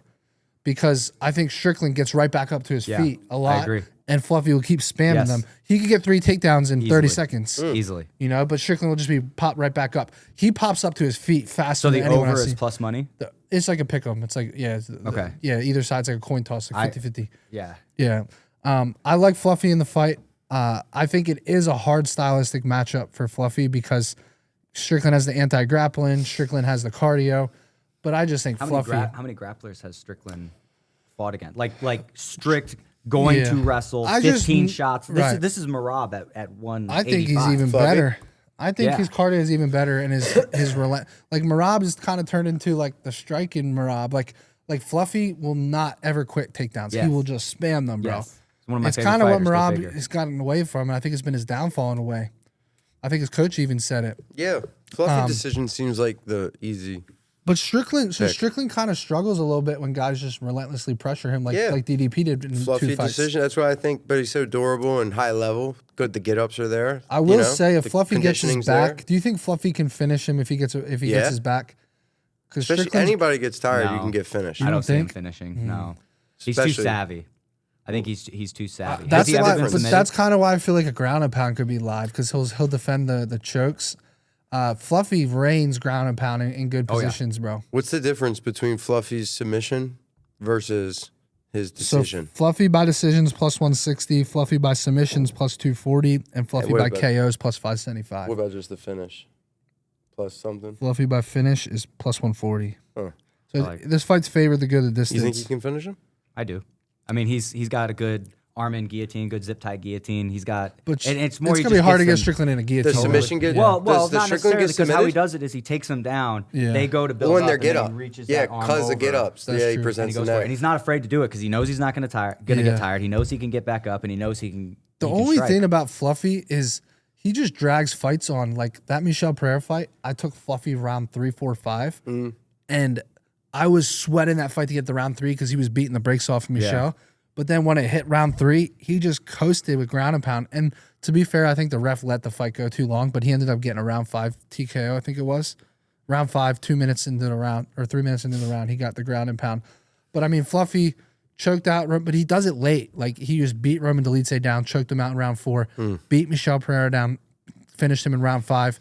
Because I think Strickland gets right back up to his feet a lot. I agree. And Fluffy will keep spamming Yes. them. He could get 3 takedowns in 30 seconds. Easily. You know, but Strickland will just be popped right back up. He pops up to his feet faster So than the anyone over I've is seen. plus money? It's like a pick 'em. It's like, Okay. Yeah, either side's like a coin toss, like 50-50. Yeah. Yeah. I like Fluffy in the fight. I think it is a hard stylistic matchup for Fluffy because Strickland has the anti-grappling, Strickland has the cardio, but I just think How Fluffy. many grapplers has Strickland fought against? Like strict going Yeah. to wrestle, I just- 15 shots. This is right. Marab at 185. I think he's even Fluffy? better. I think Yeah. his cardio is even better, and his relent. Like Marab is kind of turned into like the striking Marab. Like Fluffy will not ever quit takedowns. Yes. He will just spam them, bro. Yes. It's one of my It's favorite kind of what fighters, go Marab figure. has gotten away from, and I think it's been his downfall in a way. I think his coach even said it. Yeah, fluffy decision seems like the easy. But Strickland, so Pick. Strickland kind of struggles a little bit when guys just relentlessly pressure him, like Yeah. like DDP did in Fluffy 2 fights. decision. That's what I think. But he's so durable and high level. Good. The get ups are there. I will you know, say, if the Fluffy gets his conditioning's back, there. do you think Fluffy can finish him if he gets Yeah. his back? Because Especially anybody gets tired, you No. can get finished. I don't don't see him think? finishing. No. He's too Especially- savvy. I think he's too savvy. That's Has he ever why, been but submitted? that's kind of why I feel like a ground and pound could be live because he'll defend the chokes. Fluffy reigns ground and pound in good Oh, yeah. positions, bro. What's the difference between Fluffy's submission versus his So decision? Fluffy by decisions plus 160, Fluffy by submissions plus 240, and Fluffy what by about- KOs plus 575. What about just the finish? Plus something? Fluffy by finish is plus 140. Huh. So like- this fight's favored to go the You distance. think he can finish him? I do. I mean, he's got a good arm in guillotine, good zip tie guillotine. He's got, But and it's more. it's he gonna be just hard to gets get them- Strickland in a guillotine. The submission get Well, does the not Strickland necessarily get because how he submitted? does it is he takes them down. Yeah. They go to build Well, in up their and get then up. he reaches Yeah, that arm because the over. get ups. That's Yeah, he true. presents And he the goes for it. neck. And he's not afraid to do it because he knows he's not going to Yeah. get tired. He knows he can get back up, and he knows he can. The he can only strike. thing about Fluffy is he just drags fights on. Like that Michelle Pereira fight, I took Fluffy round 3, 4, 5, and I was sweating that fight to get the round 3 because he was beating the brakes off of Michelle. But then when it hit round 3, he just coasted with ground and pound. And to be fair, I think the ref let the fight go too long, but he ended up getting a round 5 TKO, I think it was. Round 5, 2 minutes into the round, or 3 minutes into the round, he got the ground and pound. But I mean, Fluffy choked out, but he does it late. Like he just beat Roman Dolidze down, choked him out in round 4, beat Michelle Pereira down, finished him in round 5.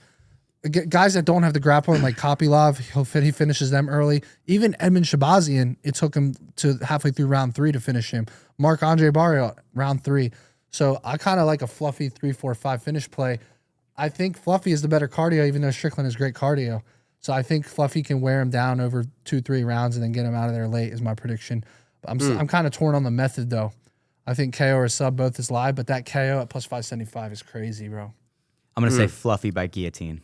Guys that don't have the grappling, like Kopylov, he finishes them early. Even Edmund Shabazian, it took him to halfway through round 3 to finish him. Marc-Andre Barrios, round 3. So I kind of like a Fluffy 3, 4, 5 finish play. I think Fluffy is the better cardio, even though Strickland is great cardio. So I think Fluffy can wear him down over 2, 3 rounds and then get him out of there late is my prediction. But I'm kind of torn on the method, though. I think KO or sub both is live, but that KO at plus 575 is crazy, bro. I'm going to say Fluffy by guillotine.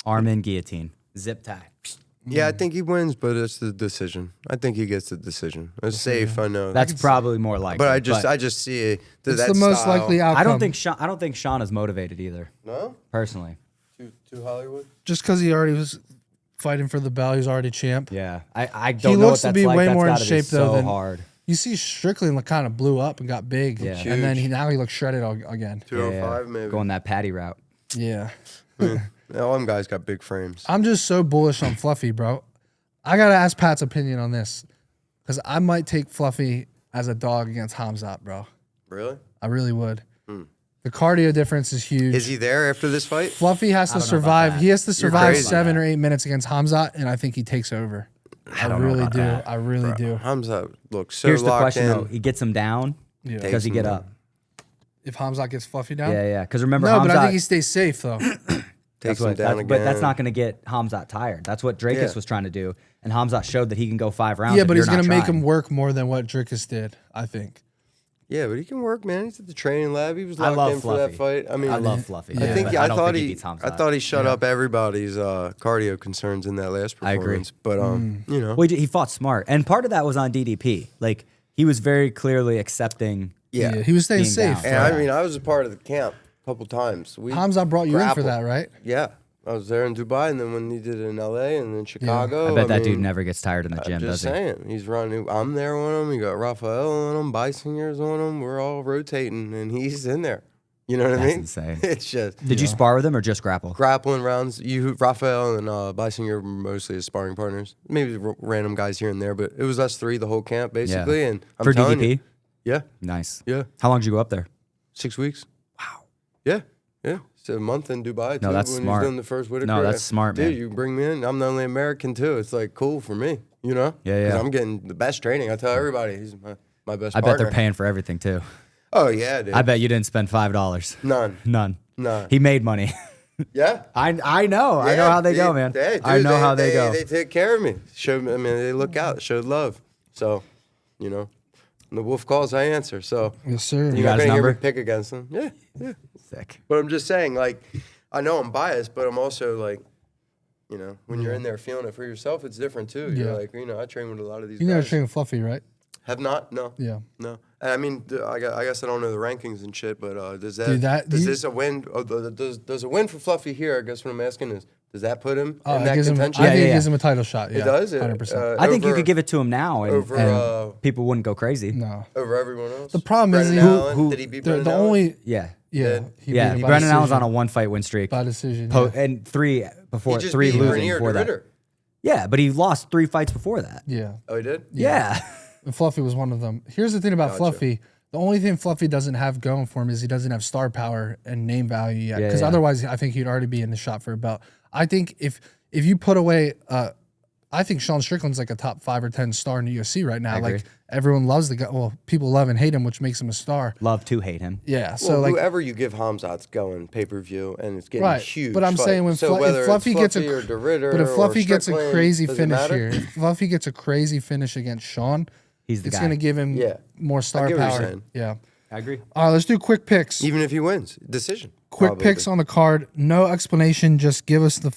Arm in guillotine, zip tie. Yeah, I think he wins, but it's the decision. I think he gets the decision. It's safe, I know. That's probably more likely. but I just see it. It's that the most style. likely outcome. I don't think Sean is motivated either. No? Personally. Too Hollywood? Just because he already was fighting for the belt, he's already champ. Yeah, I don't He know looks what to that's be like. way That's more in gotta be shape, though, so than- hard. You see Strickland kind of blew up and got big, Yeah. and then now he looks shredded again. 205 maybe. Going that patty route. Yeah. All them guys got big frames. I'm just so bullish on Fluffy, bro. I gotta ask Pat's opinion on this because I might take Fluffy as a dog against Khamzat, bro. Really? I really would. The cardio difference is huge. Is he there after this fight? Fluffy has to don't know about survive. that. He has to survive crazy. 7 or 8 minutes against Hamzat, and I think he takes over. I don't know really about do. that. I really do. Hamza looks so Here's the locked question in. though: he gets him down. Yeah. Does he him get down. up? If Hamzat gets Fluffy down? Yeah, yeah. Because remember, No, Khamzat, but I think he stays safe, though. Takes that's him what, down again. but that's not going to get Khamzat tired. That's what Drakus Yeah. was trying to do, and Khamzat showed that he can go 5 rounds. Yeah, if but you're he's going to not make trying. him work more than what Drakus did, I think. Yeah, but he can work, man. He's at the training lab. He was I locked love in for that Fluffy. fight. I mean, I love Fluffy. I think but I don't thought think he beats Khamzat. I thought he shut up everybody's cardio concerns in that last I agree. performance. But you know, Well, he fought smart, and part of that was on DDP. Like he was very clearly accepting. yeah. He was staying Being safe. down. And I mean, I was a part of the camp couple times. Khamzat brought you in for grappled. that, right? Yeah. I was there in Dubai, and then when he did it in LA and then Chicago. I bet that dude mean, never gets tired in the I'm gym, just does he? saying. He's running. I'm there on him. You got Raphael on him, Bisinger's on him. We're all rotating, and he's in there. You know what I That's mean? insane. It's just Did you spar with him or just grapple? grappling rounds. Raphael and Bisinger were mostly as sparring partners. Maybe random guys here and there, but it was us three the whole camp basically. And I'm For telling DDP? you, yeah, Nice. yeah, How long did you go up there? 6 weeks. Wow. Yeah, yeah. It's a month in Dubai. No, too, that's when smart. He's doing the first Whitaker. No, that's smart, Dude, man. you bring me in. I'm the only American too. It's like cool for me, you know? Yeah, yeah. 'Cause I'm getting the best training. I tell everybody, he's my best I partner. bet they're paying for everything too. Oh yeah, dude. I bet you didn't spend $5. None. None. None. He made money. Yeah. I know. I know Yeah, how they go, man. dude, I know how they go. They take care of me. Showed me. I mean, they look out. Showed love. So, you know, when the wolf calls, I answer. So Yes, sir. you're got not his gonna hear me number? pick against them. Yeah, yeah. Sick. But I'm just saying, like, I know I'm biased, but I'm also like, you know, when you're in there feeling it for yourself, it's different too. Yeah. You're like, you know, I train with a lot of these You never guys. trained with Fluffy, right? Have not? No. Yeah. No. And I mean, I guess I don't know the rankings and shit, but does that, Dude, does this a win? Does a win for Fluffy here? I guess what I'm asking is, does that put him in It that gives him, I contention? think it yeah. gives him a title shot. Yeah, It does? 100%. I think you over- could give it to him now and, over, and people wouldn't go crazy. No. over everyone else. The problem is Brendan he- Allen, did he beat The, Brendan the Allen? only, Yeah. yeah. He beat Yeah. him by Brendan Allen's decision. on a 1-fight win streak. By decision. Yeah. And three He just three beat losing Grenier before to that. Ritter. Yeah, but he lost 3 fights before that. Yeah. Oh, he did? Yeah. And Fluffy was one of them. Here's the thing about Gotcha. Fluffy. The only thing Fluffy doesn't have going for him is he doesn't have star power and name value yet. Yeah, Because yeah. otherwise, I think he'd already be in the shot for a belt. I think if you put away, I think Sean Strickland's like a top 5 or 10 star in the UFC right now. agree. Like everyone loves the guy. Well, people love and hate him, which makes him a star. Love to hate him. Yeah. So Well, like, whoever you give Khamzat's going pay-per-view, and it's getting right. huge. But I'm fight. saying when so whether if Fluffy it's gets Fluffy or a, DeRitter but if Fluffy or gets a Strickland, crazy does it finish matter? here, if Fluffy gets a crazy finish against Sean, He's the it's guy. going to give him Yeah. more star get what you're power. saying. Yeah. I agree. All right, let's do quick picks. Even if he wins, decision. Quick probably. picks on the card. No explanation. Just give us the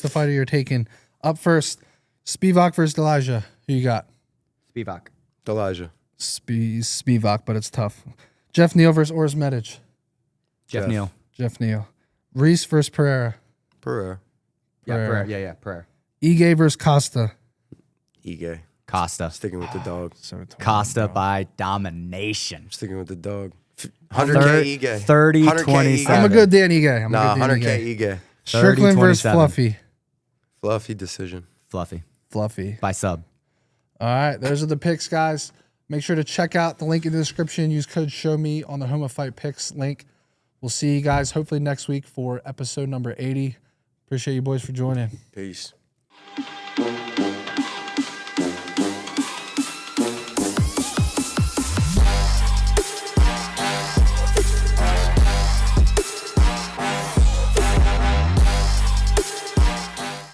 fighter you're taking. Up first, Spivac versus Elijah. Who you got? Spivac. Elijah. Spivac, but it's tough. Geoff Neal versus Oris Medic. Geoff Neal. Geoff Neal. Reese versus Pereira. Pereira. Yeah, Pereira. Pereira. Yeah, Pereira. Ige versus Costa. Ige. Costa. Sticking with the dog. Costa by domination. Sticking with the dog. Thir- 100K Ige. 30, 100K 27. I'm a good Dan Ige. I'm Nah, a good Dan 100K Ige. Ige. Strickland versus 30-27. Fluffy. Fluffy decision. Fluffy. Fluffy. By sub. All right, those are the picks, guys. Make sure to check out the link in the description. Use code SHOWME on the Home of Fight Picks link. We'll see you guys hopefully next week for episode number 80. Appreciate you boys for joining. Peace.